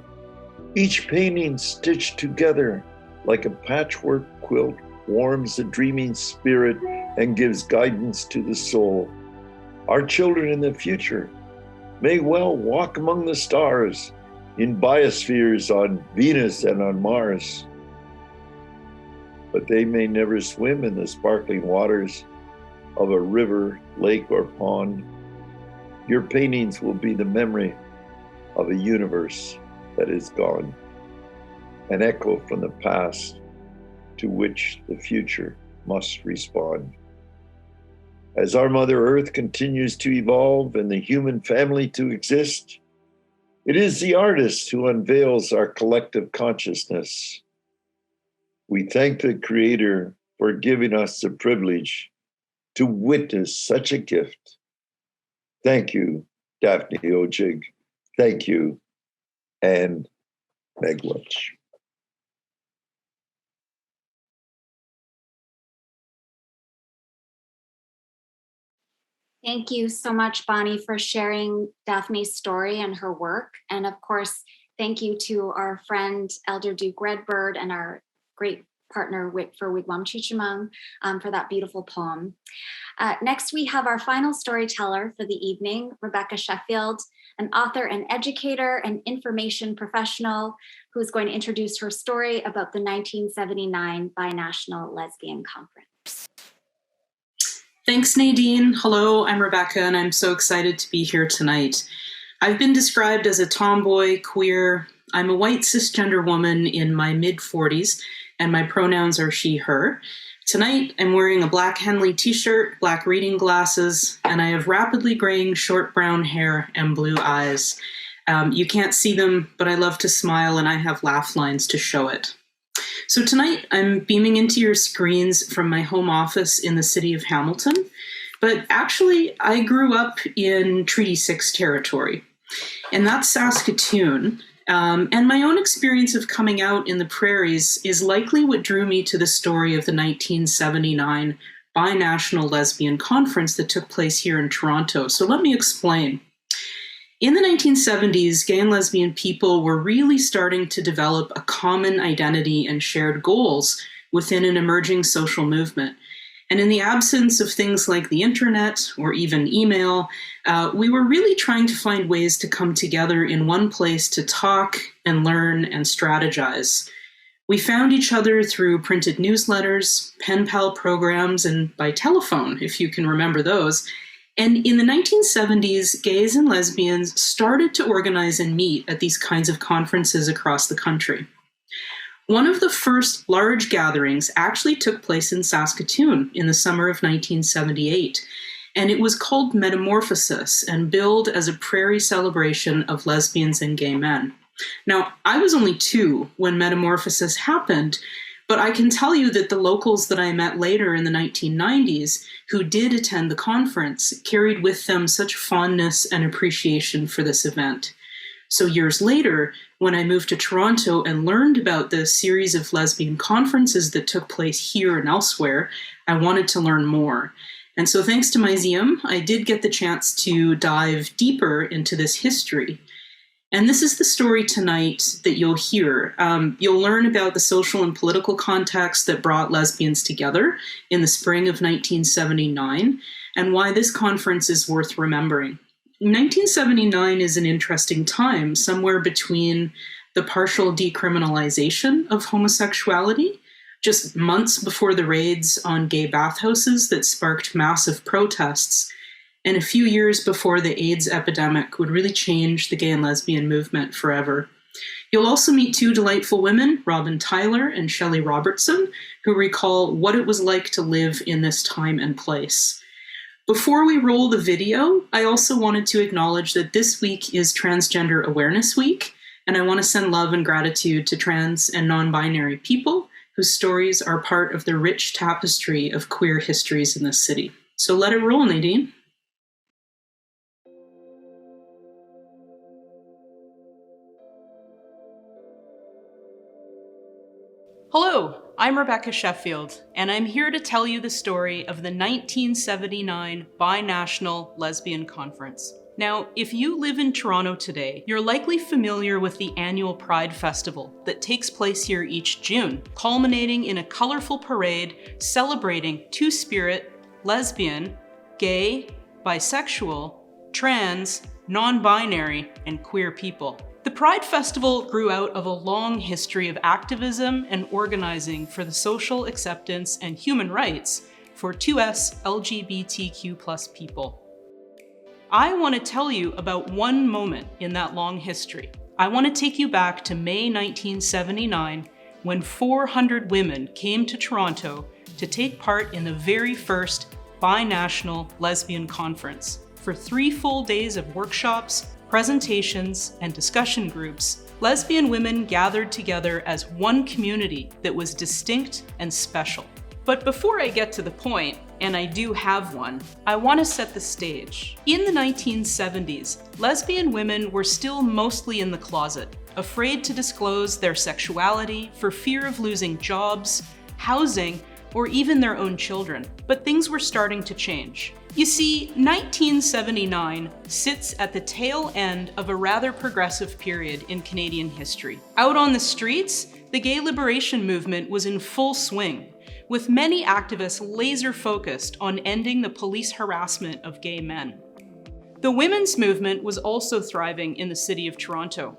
Speaker 7: each painting stitched together like a patchwork quilt warms the dreaming spirit and gives guidance to the soul. Our children in the future may well walk among the stars in biospheres on Venus and on Mars, but they may never swim in the sparkling waters of a river, lake, or pond. Your paintings will be the memory of a universe that is gone, an echo from the past to which the future must respond. As our Mother Earth continues to evolve and the human family to exist, it is the artist who unveils our collective consciousness. We thank the Creator for giving us the privilege to witness such a gift. Thank you, Daphne Odjig. Thank you, and Miigwech.
Speaker 1: Thank you so much, Bonnie, for sharing Daphne's story and her work. And of course, thank you to our friend Elder Duke Redbird and our great partner for Wigwam Chichimang for that beautiful poem. Next, we have our final storyteller for the evening, Rebecka Sheffield, an author and educator and information professional who's going to introduce her story about the 1979 Binational Lesbian Conference.
Speaker 8: Thanks, Nadine. Hello, I'm Rebecka, and I'm so excited to be here tonight. I've been described as a tomboy, queer. I'm a white cisgender woman in my mid-40s, and my pronouns are she, her. Tonight, I'm wearing a black Henley t-shirt, black reading glasses, and I have rapidly graying short brown hair and blue eyes. You can't see them, but I love to smile, and I have laugh lines to show it. So tonight, I'm beaming into your screens from my home office in the city of Hamilton, but actually, I grew up in Treaty 6 territory, and that's Saskatoon. And my own experience of coming out in the prairies is likely what drew me to the story of the 1979 Binational Lesbian Conference that took place here in Toronto. So let me explain. In the 1970s, gay and lesbian people were really starting to develop a common identity and shared goals within an emerging social movement. And in the absence of things like the internet or even email, we were really trying to find ways to come together in one place to talk and learn and strategize. We found each other through printed newsletters, pen pal programs, and by telephone, if you can remember those. And in the 1970s, gays and lesbians started to organize and meet at these kinds of conferences across the country. One of the first large gatherings actually took place in Saskatoon in the summer of 1978, and it was called Metamorphosis and billed as a prairie celebration of lesbians and gay men. Now, I was only 2 when Metamorphosis happened, but I can tell you that the locals that I met later in the 1990s who did attend the conference carried with them such fondness and appreciation for this event. So years later, when I moved to Toronto and learned about the series of lesbian conferences that took place here and elsewhere, I wanted to learn more. And so thanks to my museum, I did get the chance to dive deeper into this history. And this is the story tonight that you'll hear. You'll learn about the social and political context that brought lesbians together in the spring of 1979 and why this conference is worth remembering. 1979 is an interesting time, somewhere between the partial decriminalization of homosexuality, just months before the raids on gay bathhouses that sparked massive protests, and a few years before the AIDS epidemic would really change the gay and lesbian movement forever. You'll also meet 2 delightful women, Robin Tyler and Shelley Robertson, who recall what it was like to live in this time and place. Before we roll the video, I also wanted to acknowledge that this week is Transgender Awareness Week, and I want to send love and gratitude to trans and non-binary people whose stories are part of the rich tapestry of queer histories in this city. So let it roll, Nadine.
Speaker 9: Hello, I'm Rebecka Sheffield, and I'm here to tell you the story of the 1979 Binational Lesbian Conference. Now, if you live in Toronto today, you're likely familiar with the annual Pride Festival that takes place here each June, culminating in a colorful parade celebrating two-spirit, lesbian, gay, bisexual, trans, non-binary, and queer people. The Pride Festival grew out of a long history of activism and organizing for the social acceptance and human rights for 2S LGBTQ+ people. I want to tell you about one moment in that long history. I want to take you back to May 1979, when 400 women came to Toronto to take part in the very first Binational Lesbian Conference. For 3 full days of workshops, presentations, and discussion groups, lesbian women gathered together as one community that was distinct and special. But before I get to the point, and I do have one, I want to set the stage. In the 1970s, lesbian women were still mostly in the closet, afraid to disclose their sexuality for fear of losing jobs, housing, or even their own children. But things were starting to change. You see, 1979 sits at the tail end of a rather progressive period in Canadian history. Out on the streets, the gay liberation movement was in full swing, with many activists laser-focused on ending the police harassment of gay men. The women's movement was also thriving in the city of Toronto.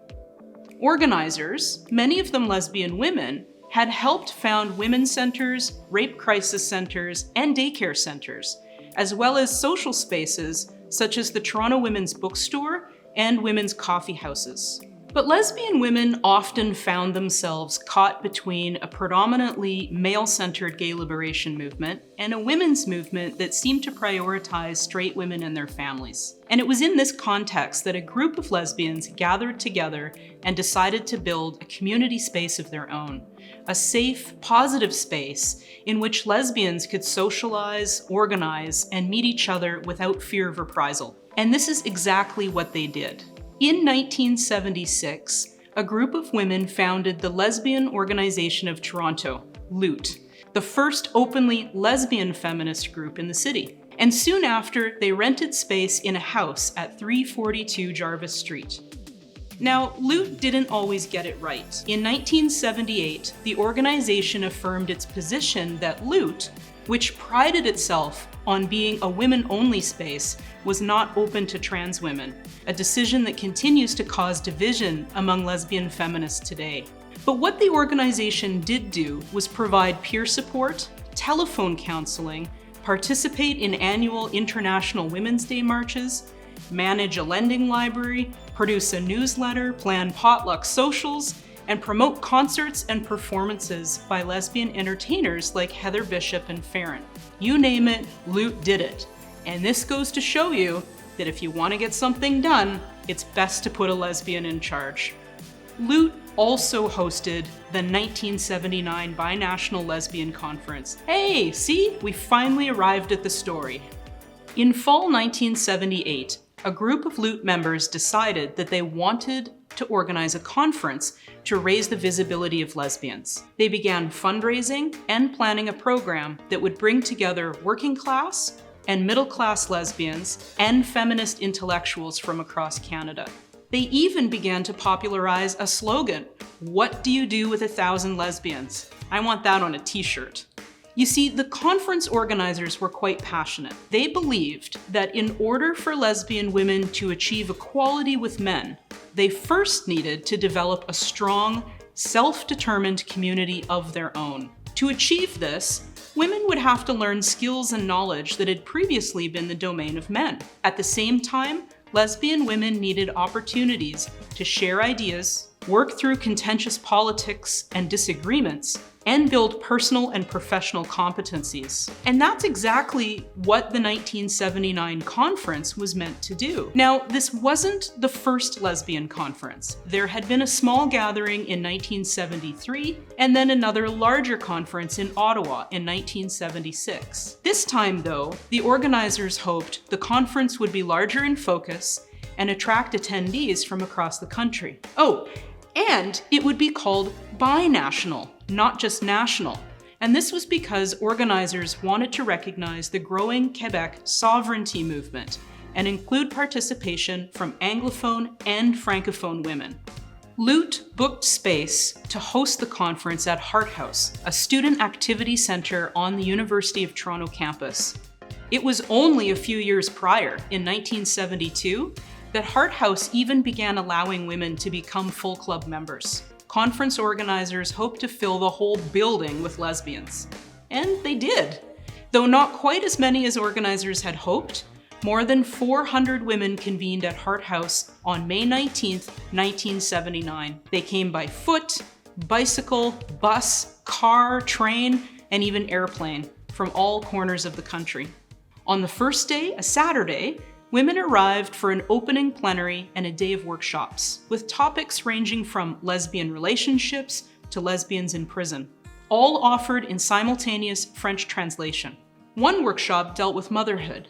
Speaker 9: Organizers, many of them lesbian women, had helped found women's centers, rape crisis centers, and daycare centers, as well as social spaces such as the Toronto Women's Bookstore and women's coffee houses. But lesbian women often found themselves caught between a predominantly male-centered gay liberation movement and a women's movement that seemed to prioritize straight women and their families. And it was in this context that a group of lesbians gathered together and decided to build a community space of their own, a safe, positive space in which lesbians could socialize, organize, and meet each other without fear of reprisal. And this is exactly what they did. In 1976, a group of women founded the Lesbian Organization of Toronto, LOOT, the first openly lesbian feminist group in the city. And soon after, they rented space in a house at 342 Jarvis Street. Now, LOOT didn't always get it right. In 1978, the organization affirmed its position that LOOT, which prided itself on being a women-only space, was not open to trans women, a decision that continues to cause division among lesbian feminists today. But what the organization did do was provide peer support, telephone counseling, participate in annual International Women's Day marches, manage a lending library, produce a newsletter, plan potluck socials, and promote concerts and performances by lesbian entertainers like Heather Bishop and Farron. You name it, LOOT did it. And this goes to show you that if you want to get something done, it's best to put a lesbian in charge. LOOT also hosted the 1979 Binational Lesbian Conference. Hey, see? We finally arrived at the story. In fall 1978, a group of LOOT members decided that they wanted to organize a conference to raise the visibility of lesbians. They began fundraising and planning a program that would bring together working class and middle class lesbians and feminist intellectuals from across Canada. They even began to popularize a slogan, "What do you do with 1,000 lesbians?" I want that on a t-shirt. You see, the conference organizers were quite passionate. They believed that in order for lesbian women to achieve equality with men, they first needed to develop a strong, self-determined community of their own. To achieve this, women would have to learn skills and knowledge that had previously been the domain of men. At the same time, lesbian women needed opportunities to share ideas, work through contentious politics and disagreements, and build personal and professional competencies. And that's exactly what the 1979 conference was meant to do. Now, this wasn't the first lesbian conference. There had been a small gathering in 1973, and then another larger conference in Ottawa in 1976. This time, though, the organizers hoped the conference would be larger in focus and attract attendees from across the country. Oh, and it would be called binational, not just national. And this was because organizers wanted to recognize the growing Quebec sovereignty movement and include participation from Anglophone and Francophone women. LOOT booked space to host the conference at Hart House, a student activity center on the University of Toronto campus. It was only a few years prior, in 1972, that Hart House even began allowing women to become full club members. Conference organizers hoped to fill the whole building with lesbians. And they did. Though not quite as many as organizers had hoped, more than 400 women convened at Hart House on May 19, 1979. They came by foot, bicycle, bus, car, train, and even airplane from all corners of the country. On the first day, a Saturday, women arrived for an opening plenary and a day of workshops, with topics ranging from lesbian relationships to lesbians in prison, all offered in simultaneous French translation. One workshop dealt with motherhood.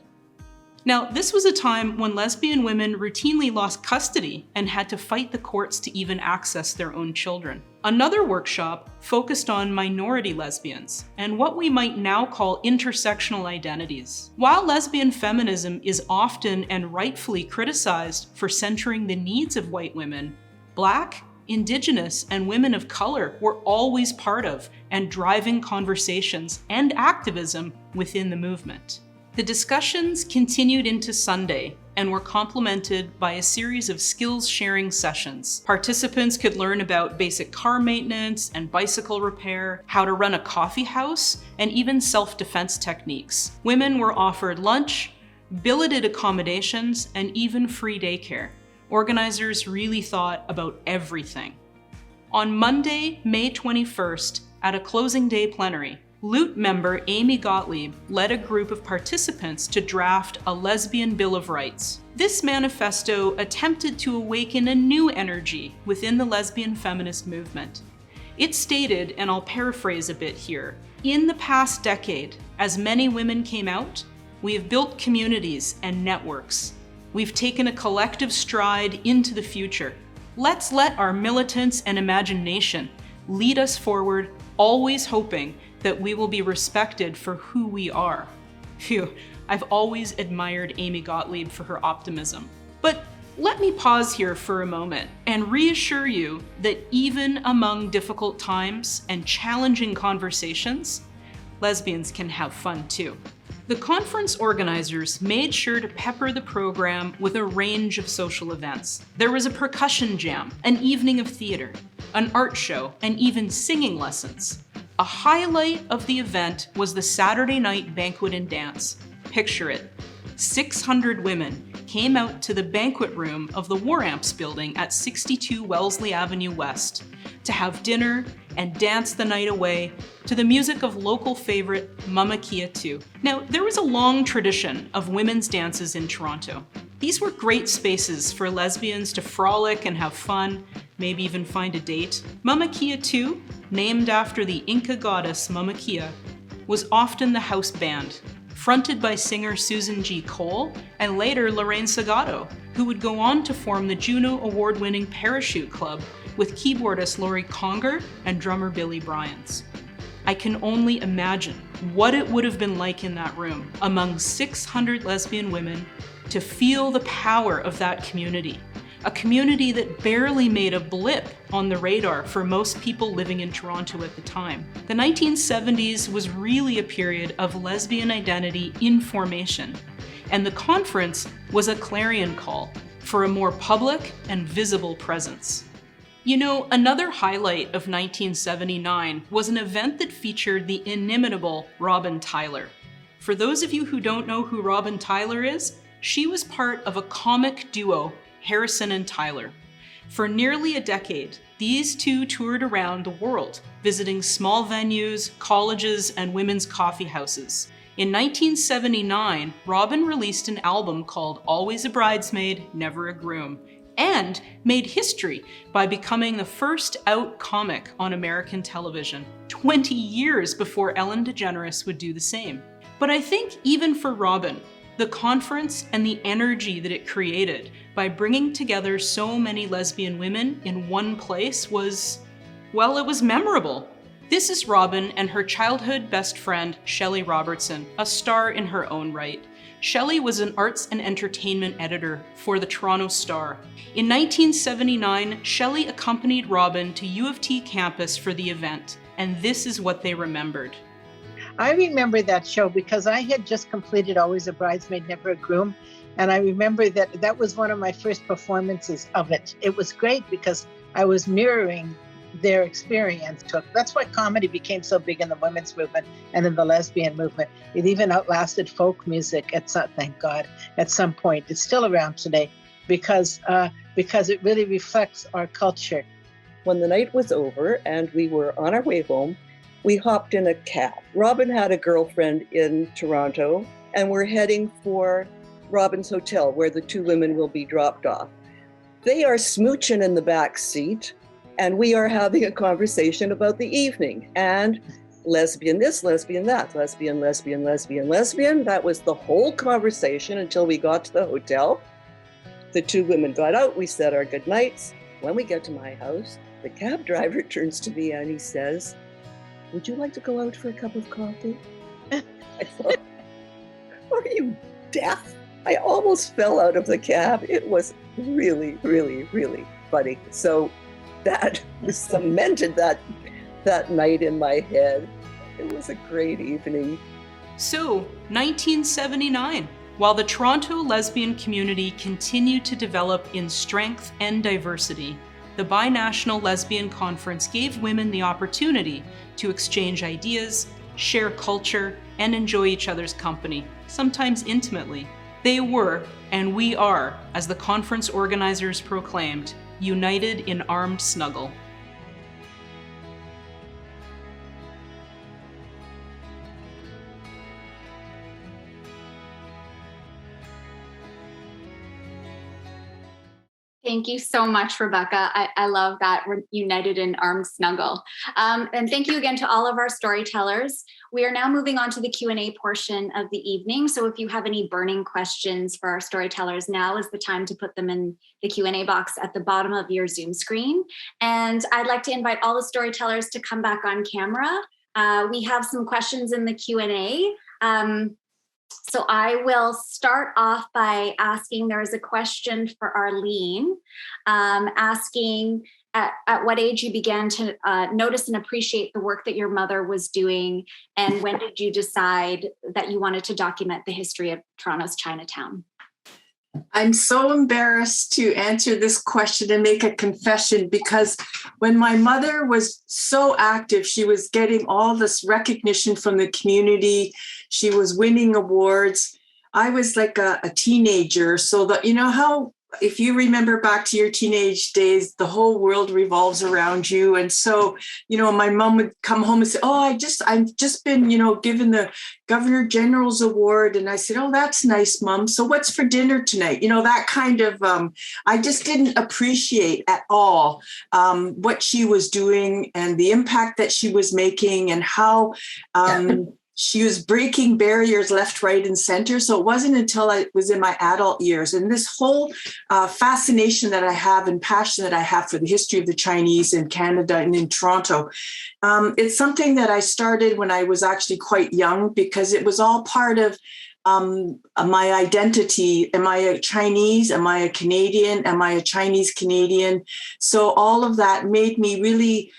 Speaker 9: Now, this was a time when lesbian women routinely lost custody and had to fight the courts to even access their own children. Another workshop focused on minority lesbians and what we might now call intersectional identities. While lesbian feminism is often and rightfully criticized for centering the needs of white women, Black, Indigenous, and women of color were always part of and driving conversations and activism within the movement. The discussions continued into Sunday and were complemented by a series of skills-sharing sessions. Participants could learn about basic car maintenance and bicycle repair, how to run a coffee house, and even self-defense techniques. Women were offered lunch, billeted accommodations, and even free daycare. Organizers really thought about everything. On Monday, May 21st, at a closing day plenary, Loot member Amy Gottlieb led a group of participants to draft a lesbian Bill of Rights. This manifesto attempted to awaken a new energy within the lesbian feminist movement. It stated, and I'll paraphrase a bit here, "In the past decade, as many women came out, we have built communities and networks. We've taken a collective stride into the future. Let's let our militance and imagination lead us forward, always hoping that we will be respected for who we are." Phew, I've always admired Amy Gottlieb for her optimism. But let me pause here for a moment and reassure you that even among difficult times and challenging conversations, lesbians can have fun too. The conference organizers made sure to pepper the program with a range of social events. There was a percussion jam, an evening of theater, an art show, and even singing lessons. A highlight of the event was the Saturday night banquet and dance. Picture it. 600 women came out to the banquet room of the War Amps building at 62 Wellesley Avenue West to have dinner and dance the night away to the music of local favorite Mamma Kia 2. Now, there was a long tradition of women's dances in Toronto. These were great spaces for lesbians to frolic and have fun, maybe even find a date. Mamma Kia 2, named after the Inca goddess Mamma Kia, was often the house band, fronted by singer Susan G. Cole and later Lorraine Segato, who would go on to form the Juno Award-winning Parachute Club with keyboardist Laurie Conger and drummer Billy Bryans. I can only imagine what it would have been like in that room among 600 lesbian women to feel the power of that community, a community that barely made a blip on the radar for most people living in Toronto at the time. The 1970s was really a period of lesbian identity in formation, and the conference was a clarion call for a more public and visible presence. You know, another highlight of 1979 was an event that featured the inimitable Robin Tyler. For those of you who don't know who Robin Tyler is, she was part of a comic duo, Harrison and Tyler. For nearly a decade, these two toured around the world, visiting small venues, colleges, and women's coffee houses. In 1979, Robin released an album called Always a Bridesmaid, Never a Groom, and made history by becoming the first out comic on American television, 20 years before Ellen DeGeneres would do the same. But I think even for Robin, the conference and the energy that it created by bringing together so many lesbian women in one place was, well, it was memorable. This is Robin and her childhood best friend, Shelley Robertson, a star in her own right. Shelley was an arts and entertainment editor for the Toronto Star. In 1979, Shelley accompanied Robin to U of T campus for the event, and this is what they remembered.
Speaker 10: I remember that show because I had just completed Always a Bridesmaid, Never a Groom, and I remember that was one of my first performances of it. It was great because I was mirroring their experience. That's why comedy became so big in the women's movement and in the lesbian movement. It even outlasted folk music thank God, at some point. It's still around today because it really reflects our culture.
Speaker 11: When the night was over and we were on our way home, we hopped in a cab. Robin had a girlfriend in Toronto, and we're heading for Robin's hotel where the two women will be dropped off. They are smooching in the back seat, and we are having a conversation about the evening and lesbian this, lesbian that, lesbian, lesbian, lesbian, lesbian. That was the whole conversation until we got to the hotel. The two women got out, we said our goodnights. When we get to my house, The cab driver turns to me and he says, "Would you like to go out for a cup of coffee?" I thought, are you deaf? I almost fell out of the cab. It was really, really, really funny. So that cemented that night in my head. It was a great evening.
Speaker 9: So, 1979. While the Toronto lesbian community continued to develop in strength and diversity, the Binational Lesbian Conference gave women the opportunity to exchange ideas, share culture, and enjoy each other's company, sometimes intimately. They were, and we are, as the conference organizers proclaimed, united in armed snuggle.
Speaker 1: Thank you so much, Rebecka. I love that we're united in armed snuggle. And thank you again to all of our storytellers. We are now moving on to the Q&A portion of the evening. So if you have any burning questions for our storytellers, now is the time to put them in the Q&A box at the bottom of your Zoom screen. And I'd like to invite all the storytellers to come back on camera. We have some questions in the Q&A. So I will start off by asking, there is a question for Arlene, asking at what age you began to notice and appreciate the work that your mother was doing, and when did you decide that you wanted to document the history of Toronto's Chinatown?
Speaker 2: I'm so embarrassed to answer this question and make a confession, because when my mother was so active, she was getting all this recognition from the community. She was winning awards. I was like a teenager. So that, you know how, if you remember back to your teenage days, the whole world revolves around you. And so, you know, my mom would come home and say, "Oh, I've just been, you know, given the Governor General's Award." And I said, "Oh, that's nice, Mom. So what's for dinner tonight?" You know, that kind of, I just didn't appreciate at all what she was doing and the impact that she was making, and how she was breaking barriers left, right, and center. So it wasn't until I was in my adult years, and this whole fascination that I have and passion that I have for the history of the Chinese in Canada and in Toronto, it's something that I started when I was actually quite young, because it was all part of my identity. Am I a Chinese? Am I a Canadian? Am I a Chinese Canadian? So all of that made me really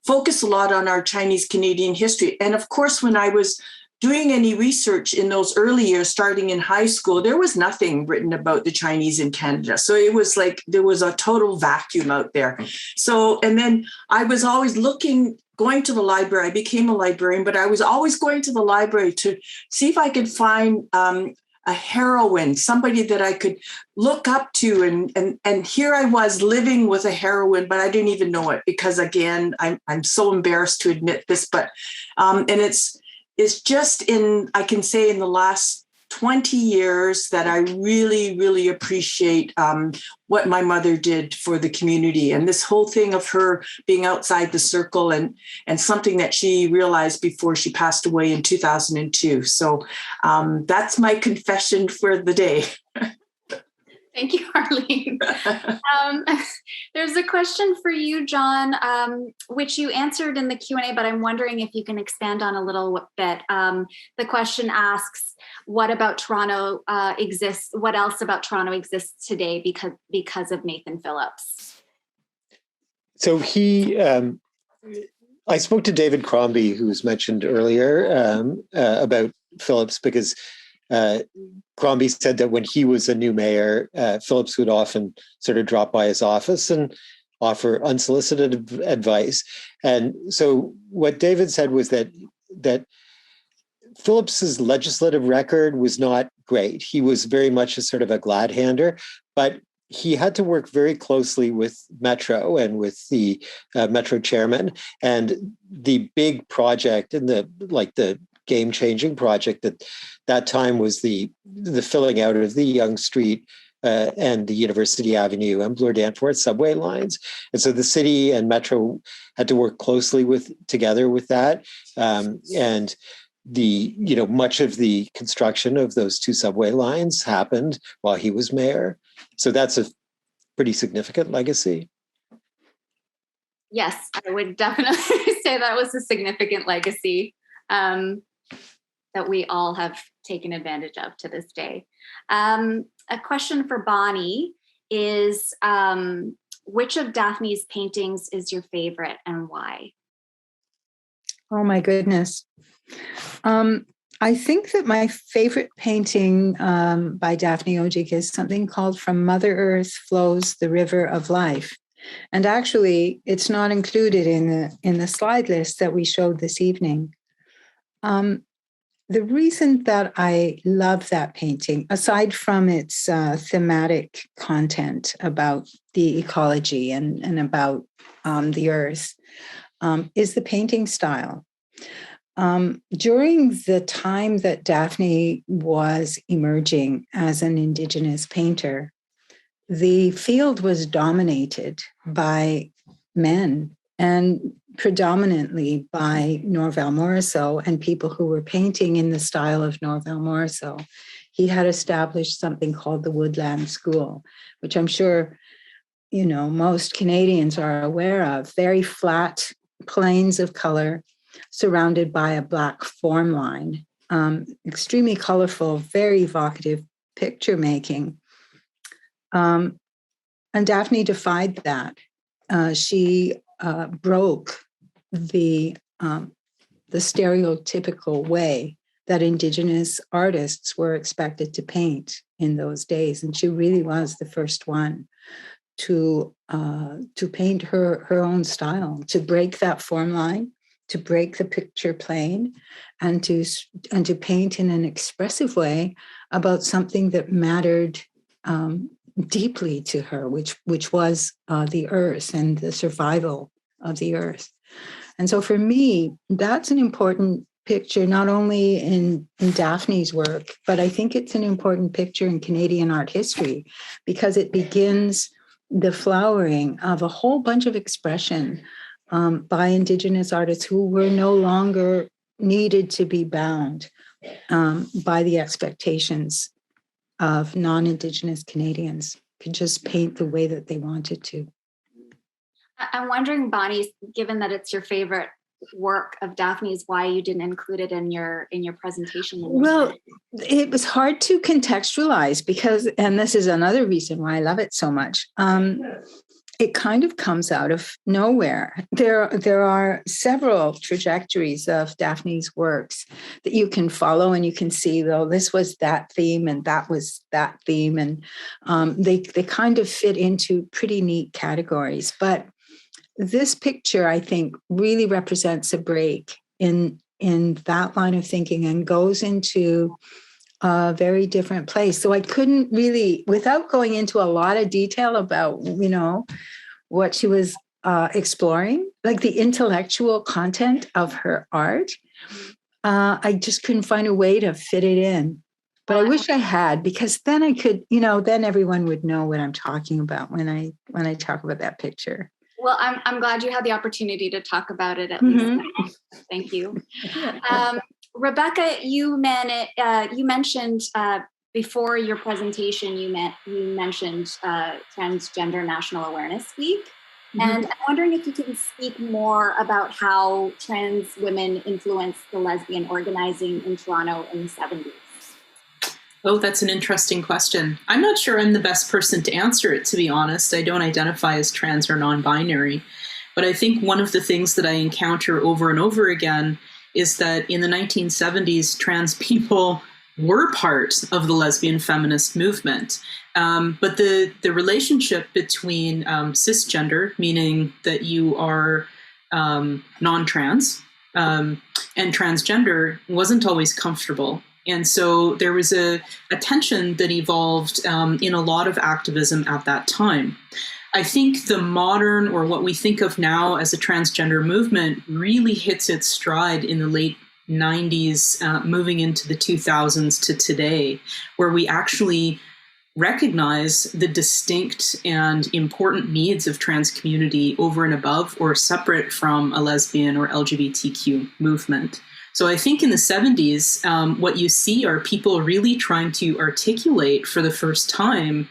Speaker 2: focus a lot on our Chinese Canadian history. And of course, when I was doing any research in those early years, starting in high school, there was nothing written about the Chinese in Canada. So it was like there was a total vacuum out there. So, and then I was always going to the library. I became a librarian, but I was always going to the library to see if I could find a heroine, somebody that I could look up to. And here I was living with a heroine, but I didn't even know it, because again, I'm so embarrassed to admit this, but, and it's just I can say in the last 20 years that I really, really appreciate what my mother did for the community, and this whole thing of her being outside the circle, and something that she realized before she passed away in 2002. So that's my confession for the day.
Speaker 1: Thank you, Arlene. There's a question for you, John, which you answered in the Q&A, but I'm wondering if you can expand on a little bit. The question asks, what about Toronto exists? What else about Toronto exists today because of Nathan Phillips?
Speaker 5: So I spoke to David Crombie, who was mentioned earlier, about Phillips, because Crombie said that when he was a new mayor, Phillips would often sort of drop by his office and offer unsolicited advice. And so what David said was that Phillips's legislative record was not great. He was very much a sort of a glad hander, but he had to work very closely with Metro and with the Metro chairman. And the big project and the game-changing project at that time was the filling out of the Yonge Street and the University Avenue and Bloor Danforth subway lines. And so the city and Metro had to work closely together with that. And much of the construction of those two subway lines happened while he was mayor. So that's a pretty significant legacy.
Speaker 1: Yes, I would definitely say that was a significant legacy that we all have taken advantage of to this day. A question for Bonnie is, which of Daphne's paintings is your favorite and why?
Speaker 6: Oh my goodness. I think that my favorite painting by Daphne Odjig is something called From Mother Earth Flows the River of Life. And actually, it's not included in the slide list that we showed this evening. The reason that I love that painting, aside from its thematic content about the ecology and about the earth, is the painting style. During the time that Daphne was emerging as an Indigenous painter, the field was dominated by men and predominantly by Norval Morrisseau and people who were painting in the style of Norval Morrisseau. He had established something called the Woodland School, which I'm sure, you know, most Canadians are aware of. Very flat planes of color surrounded by a black form line. Extremely colorful, very evocative picture making. And Daphne defied that. She broke the stereotypical way that Indigenous artists were expected to paint in those days, and she really was the first one to paint her own style, to break that form line, to break the picture plane, and to paint in an expressive way about something that mattered deeply to her, which was the earth and the survival of the earth. And so for me, that's an important picture, not only in Daphne's work, but I think it's an important picture in Canadian art history because it begins the flowering of a whole bunch of expression by Indigenous artists who were no longer needed to be bound by the expectations of non-Indigenous Canadians, could just paint the way that they wanted to.
Speaker 1: I'm wondering, Bonnie, given that it's your favorite work of Daphne's, why you didn't include it in your presentation?
Speaker 6: Well, it was hard to contextualize because, and this is another reason why I love it so much. It kind of comes out of nowhere. There are several trajectories of Daphne's works that you can follow and you can see, though, this was that theme and that was that theme. And they kind of fit into pretty neat categories. But this picture, I think, really represents a break in that line of thinking and goes into a very different place. So I couldn't really, without going into a lot of detail about, you know, what she was exploring, like the intellectual content of her art, I just couldn't find a way to fit it in. But I wish I had, because then I could, you know, then everyone would know what I'm talking about when I talk about that picture.
Speaker 1: Well, I'm glad you had the opportunity to talk about it at least. Thank you. Rebecka, you mentioned before your presentation, you mentioned Transgender National Awareness Week. And I'm wondering if you can speak more about how trans women influenced the lesbian organizing in Toronto in the 70s.
Speaker 8: Oh, that's an interesting question. I'm not sure I'm the best person to answer it, to be honest. I don't identify as trans or non-binary. But I think one of the things that I encounter over and over again is that in the 1970s, trans people were part of the lesbian feminist movement. But the relationship between cisgender, meaning that you are non-trans, and transgender wasn't always comfortable. And so there was a tension that evolved in a lot of activism at that time. I think the modern, or what we think of now as a transgender movement, really hits its stride in the late 90s, moving into the 2000s to today, where we actually recognize the distinct and important needs of trans community over and above or separate from a lesbian or LGBTQ movement. So I think in the 70s, what you see are people really trying to articulate for the first time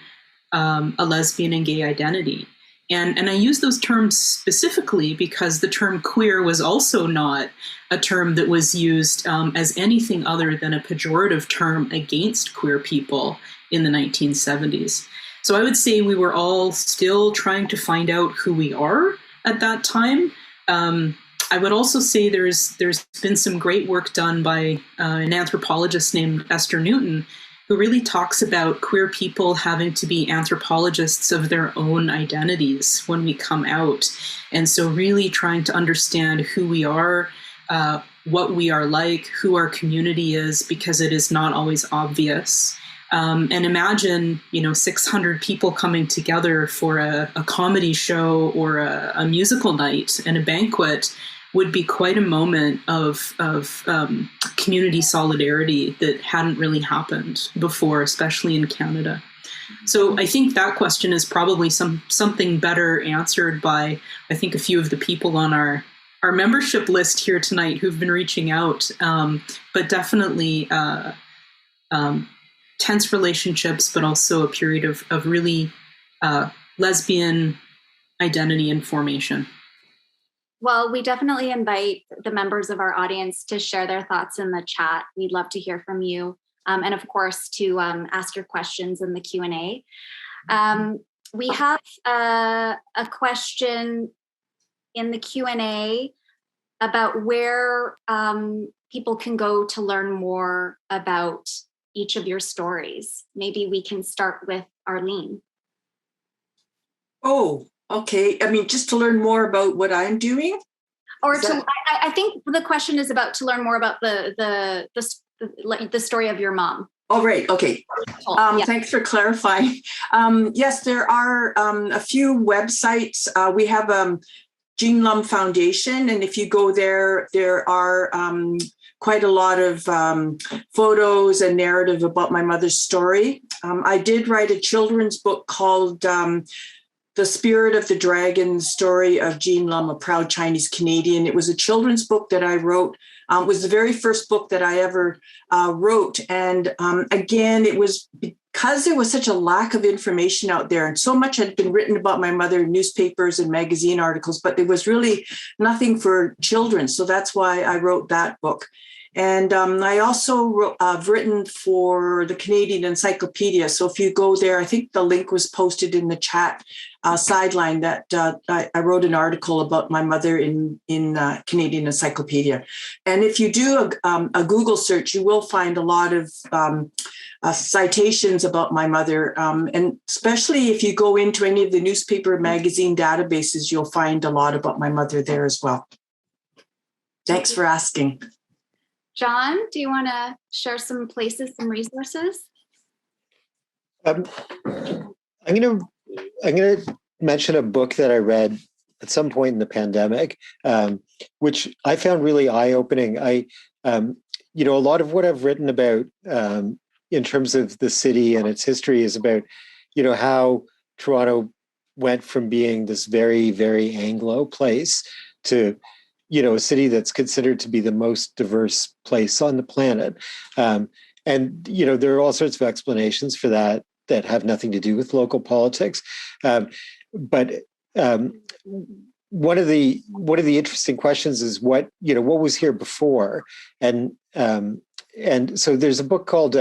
Speaker 8: a lesbian and gay identity. And I use those terms specifically because the term queer was also not a term that was used as anything other than a pejorative term against queer people in the 1970s. So I would say we were all still trying to find out who we are at that time. I would also say there's been some great work done by an anthropologist named Esther Newton, who really talks about queer people having to be anthropologists of their own identities when we come out. And so really trying to understand who we are, what we are like, who our community is, because it is not always obvious. And imagine, 600 people coming together for a comedy show or a musical night and a banquet would be quite a moment of community solidarity that hadn't really happened before, especially in Canada. So I think that question is probably something better answered by, I think, a few of the people on our membership list here tonight who've been reaching out, but definitely tense relationships, but also a period of really lesbian identity and formation.
Speaker 1: Well, we definitely invite the members of our audience to share their thoughts in the chat. We'd love to hear from you. And of course, to ask your questions in the Q&A. We have a question in the Q&A about where people can go to learn more about each of your stories. Maybe we can start with Arlene.
Speaker 2: Oh, okay. I mean, just to learn more about what I'm doing?
Speaker 1: Or I think the question is about to learn more about the story of your mom.
Speaker 2: Oh, right. Okay.
Speaker 1: Yeah.
Speaker 2: Thanks for clarifying. Yes, there are a few websites. We have Jean Lumb Foundation, and if you go there, there are quite a lot of photos and narrative about my mother's story. I did write a children's book called The Spirit of the Dragon, Story of Jean Lumb, a Proud Chinese Canadian. It was a children's book that I wrote. It was the very first book that I ever wrote. And again, it was because there was such a lack of information out there, and so much had been written about my mother in newspapers and magazine articles, but there was really nothing for children. So that's why I wrote that book. And I also have written for the Canadian Encyclopedia. So if you go there, I think the link was posted in the chat sideline that I wrote an article about my mother in Canadian Encyclopedia. And if you do a Google search, you will find a lot of citations about my mother. And especially if you go into any of the newspaper magazine databases, you'll find a lot about my mother there as well. Thanks for asking.
Speaker 1: John, do you want to share some places, some resources?
Speaker 5: I'm going to mention a book that I read at some point in the pandemic, which I found really eye-opening. A lot of what I've written about in terms of the city and its history is about, how Toronto went from being this very, very Anglo place to a city that's considered to be the most diverse place on the planet. And there are all sorts of explanations for that have nothing to do with local politics. But one of the interesting questions is what was here before. And so there's a book called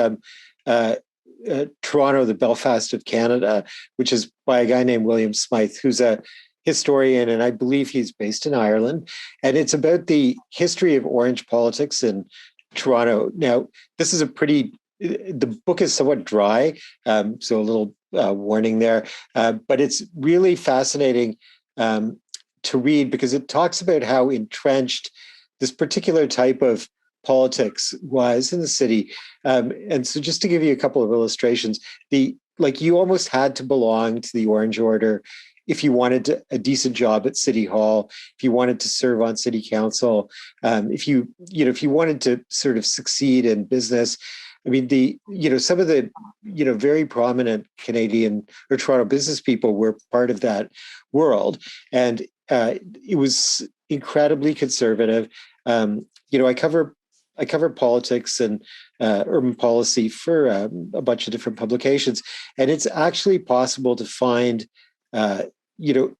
Speaker 5: Toronto, the Belfast of Canada, which is by a guy named William Smythe, who's a historian, and I believe he's based in Ireland. And it's about the history of Orange politics in Toronto. Now, this is the book is somewhat dry, so a little warning there, but it's really fascinating to read because it talks about how entrenched this particular type of politics was in the city. And so just to give you a couple of illustrations, you almost had to belong to the Orange Order if you wanted a decent job at City Hall, if you wanted to serve on City Council, if you wanted to sort of succeed in business. I mean, some of the very prominent Canadian or Toronto business people were part of that world, and it was incredibly conservative. I cover politics and urban policy for a bunch of different publications, and it's actually possible to find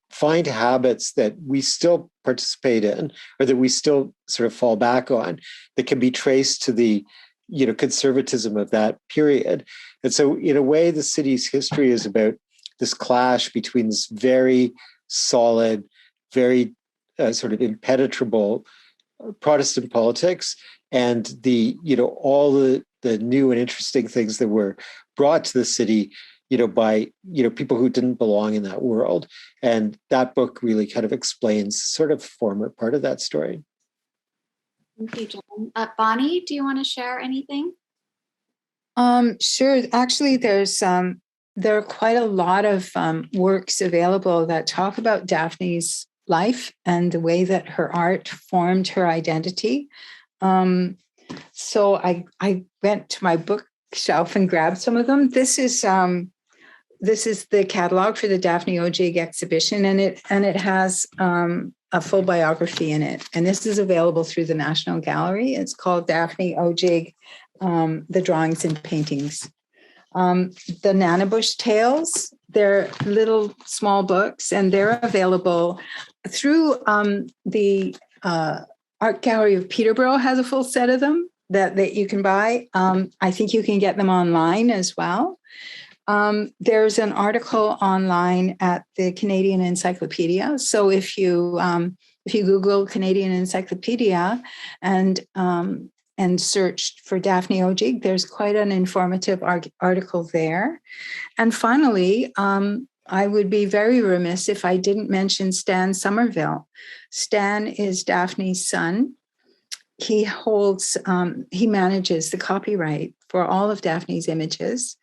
Speaker 5: find habits that we still participate in, or that we still sort of fall back on, that can be traced to the conservatism of that period. And so in a way, the city's history is about this clash between this very solid, very sort of impenetrable Protestant politics and the all the new and interesting things that were brought to the city by people who didn't belong in that world. And that book really kind of explains sort of former part of that story.
Speaker 1: Thank you, John. Bonnie, do you want to share anything?
Speaker 6: Sure. Actually, there are quite a lot of works available that talk about Daphne's life and the way that her art formed her identity. So I went to my bookshelf and grabbed some of them. This is the catalog for the Daphne Odjig exhibition, and it has a full biography in it. And this is available through the National Gallery. It's called Daphne Odjig, The Drawings and Paintings. The Nanabush Tales, they're little small books, and they're available through the Art Gallery of Peterborough has a full set of them that you can buy. I think you can get them online as well. There's an article online at the Canadian Encyclopedia. So if you Google Canadian Encyclopedia and searched for Daphne Odjig, there's quite an informative article there. And finally, I would be very remiss if I didn't mention Stan Somerville. Stan is Daphne's son. He manages the copyright for all of Daphne's images.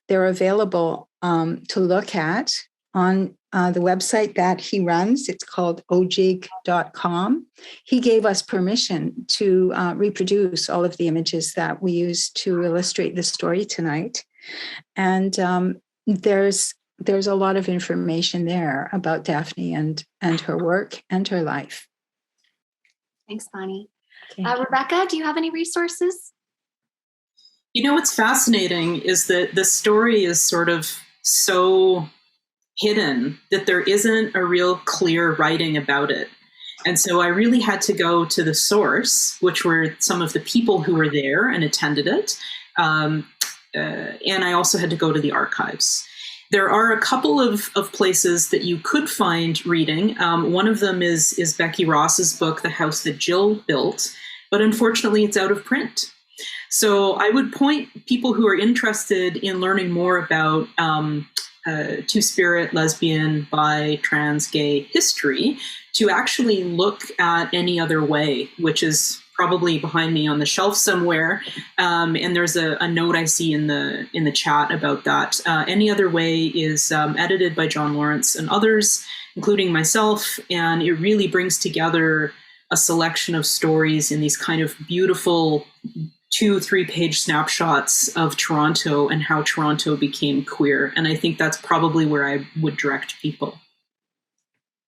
Speaker 6: They're available to look at on the website that he runs. It's called ojig.com. He gave us permission to reproduce all of the images that we use to illustrate the story tonight. And there's a lot of information there about Daphne and her work and her life.
Speaker 1: Thanks, Bonnie. Rebecka, do you have any resources?
Speaker 8: What's fascinating is that the story is sort of so hidden that there isn't a real clear writing about it. And so I really had to go to the source, which were some of the people who were there and attended it. And I also had to go to the archives. There are a couple of places that you could find reading. One of them is Becky Ross's book, The House That Jill Built, but unfortunately it's out of print. So I would point people who are interested in learning more about two-spirit, lesbian, bi, trans, gay history to actually look at Any Other Way, which is probably behind me on the shelf somewhere. And there's a note I see in the chat about that. Any Other Way is edited by John Lorinc and others, including myself, and it really brings together a selection of stories in these kind of beautiful 2-3 page snapshots of Toronto and how Toronto became queer. And I think that's probably where I would direct people.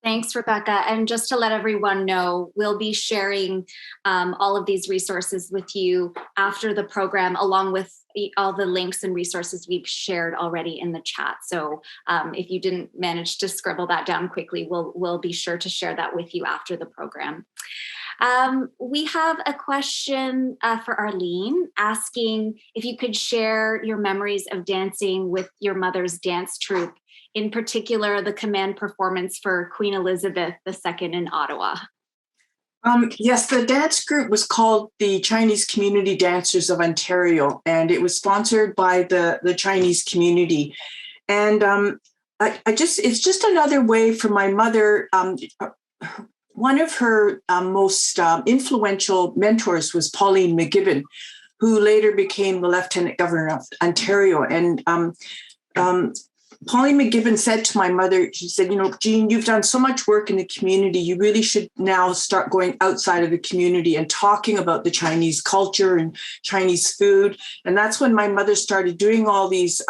Speaker 1: Thanks, Rebecka. And just to let everyone know, we'll be sharing all of these resources with you after the program, along with all the links and resources we've shared already in the chat. So if you didn't manage to scribble that down quickly, we'll be sure to share that with you after the program. We have a question for Arlene asking if you could share your memories of dancing with your mother's dance troupe, in particular, the command performance for Queen Elizabeth II in Ottawa.
Speaker 2: Yes, the dance group was called the Chinese Community Dancers of Ontario, and it was sponsored by the Chinese community. And it's just another way for my mother. One of her most influential mentors was Pauline McGibbon, who later became the Lieutenant Governor of Ontario. And Pauline McGibbon said to my mother, she said, Jean, you've done so much work in the community. You really should now start going outside of the community and talking about the Chinese culture and Chinese food. And that's when my mother started doing all these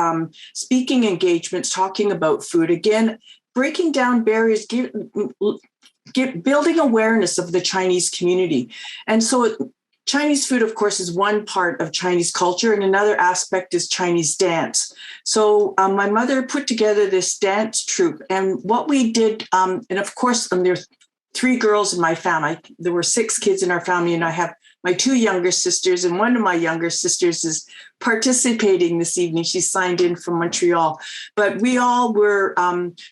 Speaker 2: speaking engagements, talking about food. Again, breaking down barriers, building awareness of the Chinese community. And so Chinese food, of course, is one part of Chinese culture, and another aspect is Chinese dance. So my mother put together this dance troupe, and what we did, and of course, there's 3 girls in my family. There were 6 kids in our family, and I have my 2 younger sisters, and one of my younger sisters is participating this evening. She signed in from Montreal. But we all were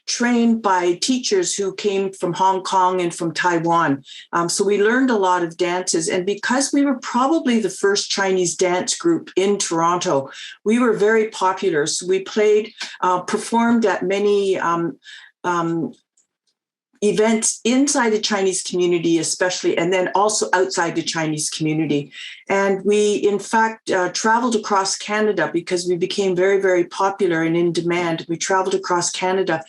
Speaker 2: trained by teachers who came from Hong Kong and from Taiwan. So we learned a lot of dances. And because we were probably the first Chinese dance group in Toronto, we were very popular. So we performed at many events inside the Chinese community, especially, and then also outside the Chinese community. And we, in fact, traveled across Canada because we became very, very popular and in demand. We traveled across Canada.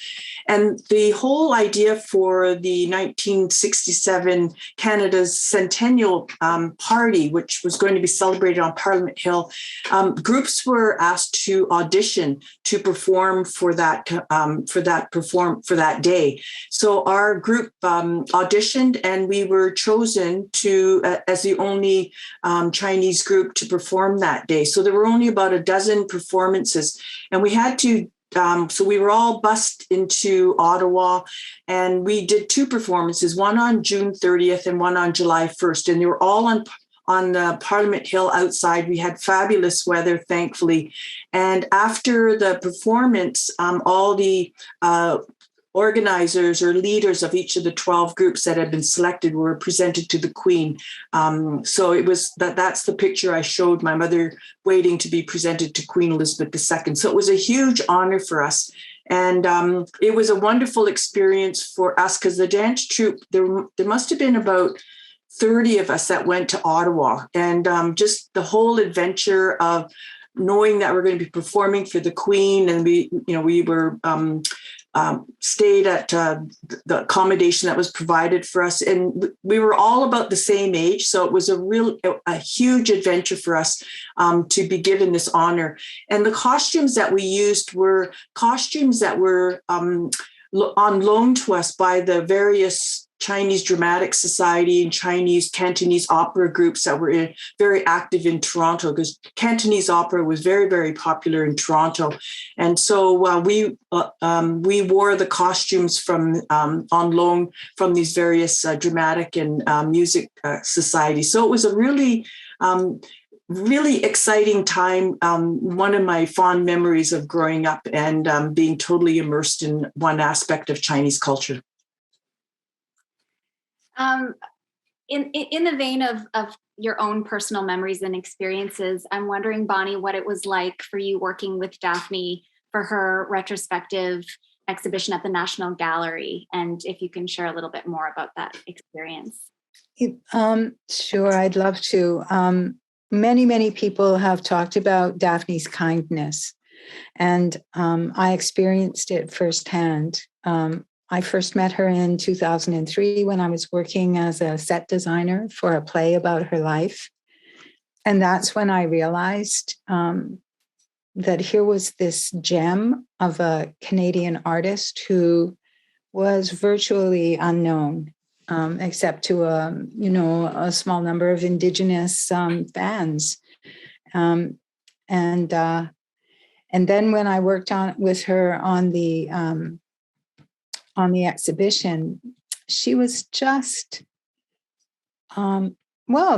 Speaker 2: And the whole idea for the 1967 Canada's centennial party, which was going to be celebrated on Parliament Hill, groups were asked to audition to perform for that day. So our group auditioned, and we were chosen as the only Chinese group to perform that day. So there were only about a dozen performances, and we had to. So we were all bussed into Ottawa, and we did 2 performances, one on June 30th and one on July 1st. And they were all on the Parliament Hill outside. We had fabulous weather, thankfully. And after the performance, all the organizers or leaders of each of the 12 groups that had been selected were presented to the Queen. So it was that's the picture I showed, my mother waiting to be presented to Queen Elizabeth II. So it was a huge honor for us. And it was a wonderful experience for us because the dance troupe, there must have been about 30 of us that went to Ottawa. And just the whole adventure of knowing that we're going to be performing for the Queen, and we were stayed at the accommodation that was provided for us, and we were all about the same age, so it was a huge adventure for us to be given this honor. And the costumes that we used were costumes that were on loan to us by the various Chinese Dramatic Society and Chinese Cantonese opera groups that were very active in Toronto, because Cantonese opera was very, very popular in Toronto. And so we wore the costumes from on loan from these various dramatic and music societies. So it was a really exciting time. One of my fond memories of growing up and being totally immersed in one aspect of Chinese culture.
Speaker 1: In the vein of your own personal memories and experiences, I'm wondering, Bonnie, what it was like for you working with Daphne for her retrospective exhibition at the National Gallery, and if you can share a little bit more about that experience.
Speaker 6: Sure, I'd love to. Many people have talked about Daphne's kindness, and I experienced it firsthand. I first met her in 2003 when I was working as a set designer for a play about her life. And that's when I realized that here was this gem of a Canadian artist who was virtually unknown, except to a small number of Indigenous fans. And then when I worked with her on the exhibition, she was just,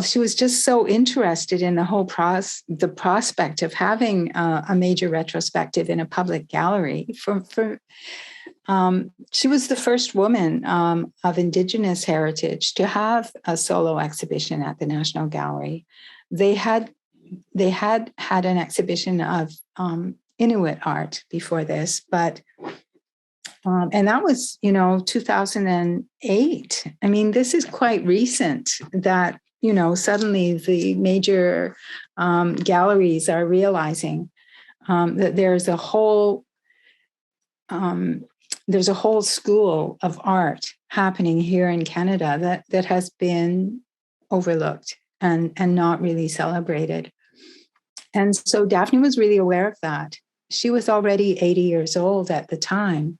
Speaker 6: she was just so interested in the whole the prospect of having a major retrospective in a public gallery. She was the first woman of Indigenous heritage to have a solo exhibition at the National Gallery. They had an exhibition of Inuit art before this, but and that was, 2008. I mean, this is quite recent that, suddenly the major galleries are realizing that there's a whole school of art happening here in Canada that has been overlooked and not really celebrated. And so Daphne was really aware of that. She was already 80 years old at the time,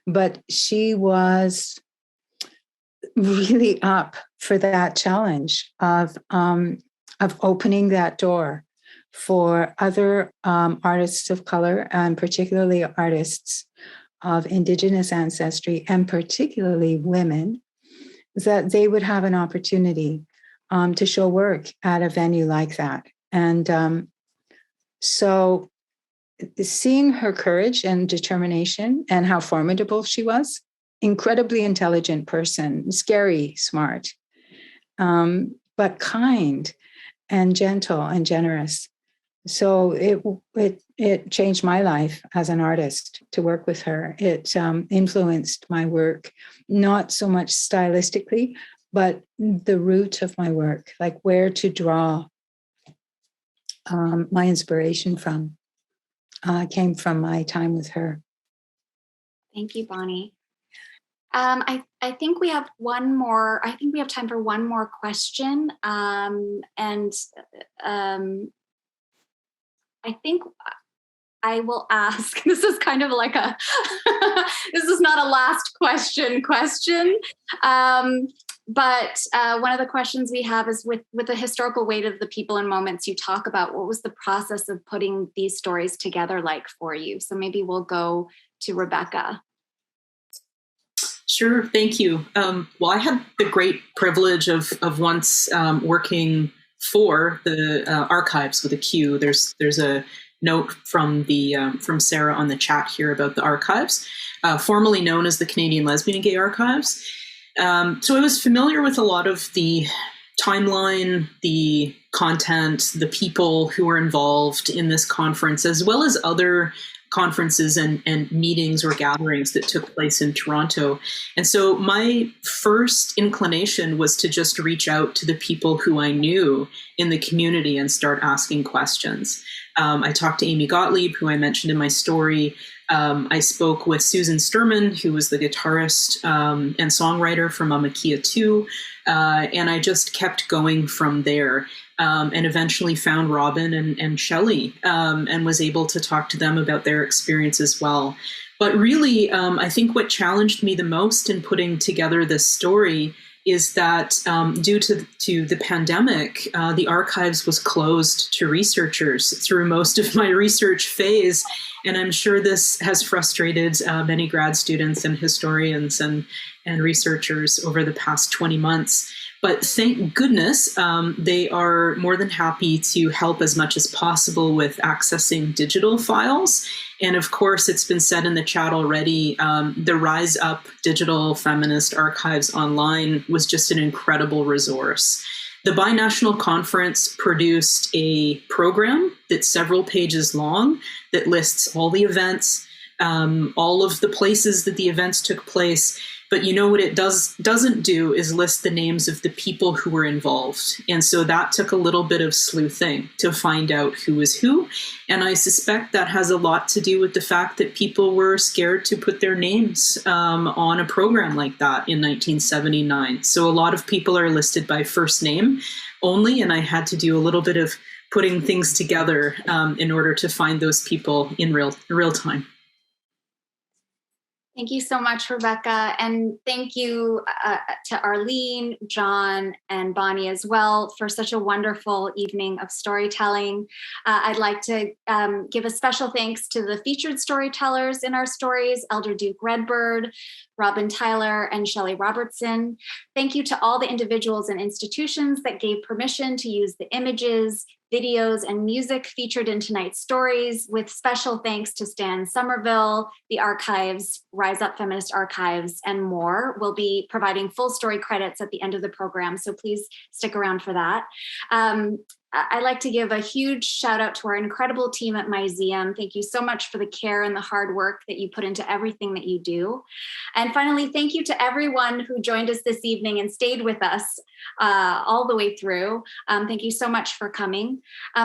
Speaker 6: but she was really up for that challenge of of opening that door for other artists of color, and particularly artists of Indigenous ancestry, and particularly women, that they would have an opportunity to show work at a venue like that. And so seeing her courage and determination and how formidable she was, incredibly intelligent person, scary, smart, but kind and gentle and generous. So it changed my life as an artist to work with her. It influenced my work, not so much stylistically, but the root of my work, like where to draw my inspiration from, came from my time with her.
Speaker 1: Thank you, Bonnie. I think we have one more. I think we have time for one more question, and I think I will ask. This is kind of like a. This is not a last question. But one of the questions we have is with the historical weight of the people and moments you talk about, what was the process of putting these stories together like for you? So maybe we'll go to Rebecka.
Speaker 8: Sure, thank you. Well, I had the great privilege of once working for the archives with a Q. There's a note from Sarah on the chat here about the archives, formerly known as the Canadian Lesbian and Gay Archives. So I was familiar with a lot of the timeline, the content, the people who were involved in this conference, as well as other conferences and meetings or gatherings that took place in Toronto. And so my first inclination was to just reach out to the people who I knew in the community and start asking questions. I talked to Amy Gottlieb, who I mentioned in my story. I spoke with Susan Sturman, who was the guitarist and songwriter for Mamma Kia 2, and I just kept going from there. And eventually found Robin and Shelley and was able to talk to them about their experience as well. But really, I think what challenged me the most in putting together this story is that due to the pandemic, the archives was closed to researchers through most of my research phase. And I'm sure this has frustrated many grad students and historians and researchers over the past 20 months. But thank goodness they are more than happy to help as much as possible with accessing digital files. And of course, it's been said in the chat already, the Rise Up Digital Feminist Archives Online was just an incredible resource. The Binational Conference produced a program that's several pages long that lists all the events, all of the places that the events took place. But you know what it doesn't do is list the names of the people who were involved. And so that took a little bit of sleuthing to find out who was who. And I suspect that has a lot to do with the fact that people were scared to put their names on a program like that in 1979. So a lot of people are listed by first name only. And I had to do a little bit of putting things together in order to find those people in real time.
Speaker 1: Thank you so much, Rebecka. And thank you to Arlene, John, and Bonnie as well for such a wonderful evening of storytelling. I'd like to give a special thanks to the featured storytellers in our stories, Elder Duke Redbird, Robin Tyler, and Shelley Robertson. Thank you to all the individuals and institutions that gave permission to use the images, videos, and music featured in tonight's stories, with special thanks to Stan Somerville, the archives, Rise Up Feminist Archives, and more. We'll be providing full story credits at the end of the program, so please stick around for that. I'd like to give a huge shout out to our incredible team at Museum. Thank you so much for the care and the hard work that you put into everything that you do. And finally, thank you to everyone who joined us this evening and stayed with us all the way through. Thank you so much for coming.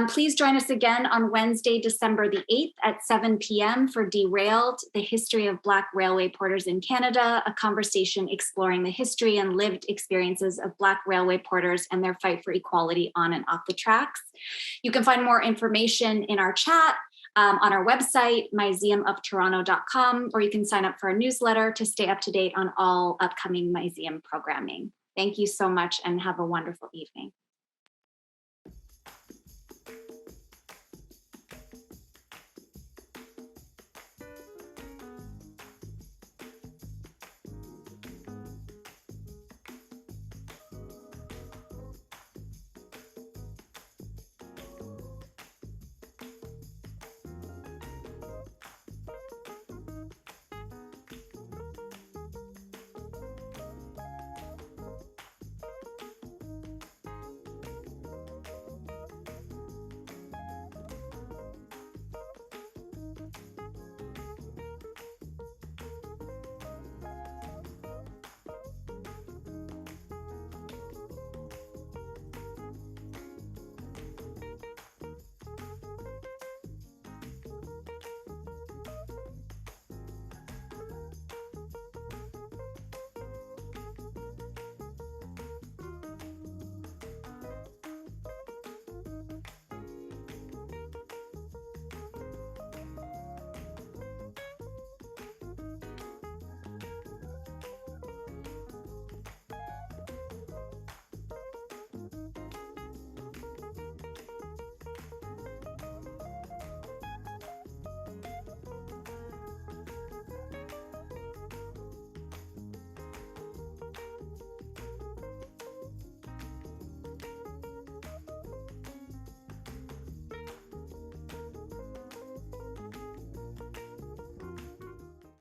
Speaker 1: Please join us again on Wednesday, December the 8th at 7 p.m. for Derailed, the History of Black Railway Porters in Canada, a conversation exploring the history and lived experiences of Black railway porters and their fight for equality on and off the tracks. You can find more information in our chat on our website, museumoftoronto.com, or you can sign up for our newsletter to stay up to date on all upcoming museum programming. Thank you so much and have a wonderful evening.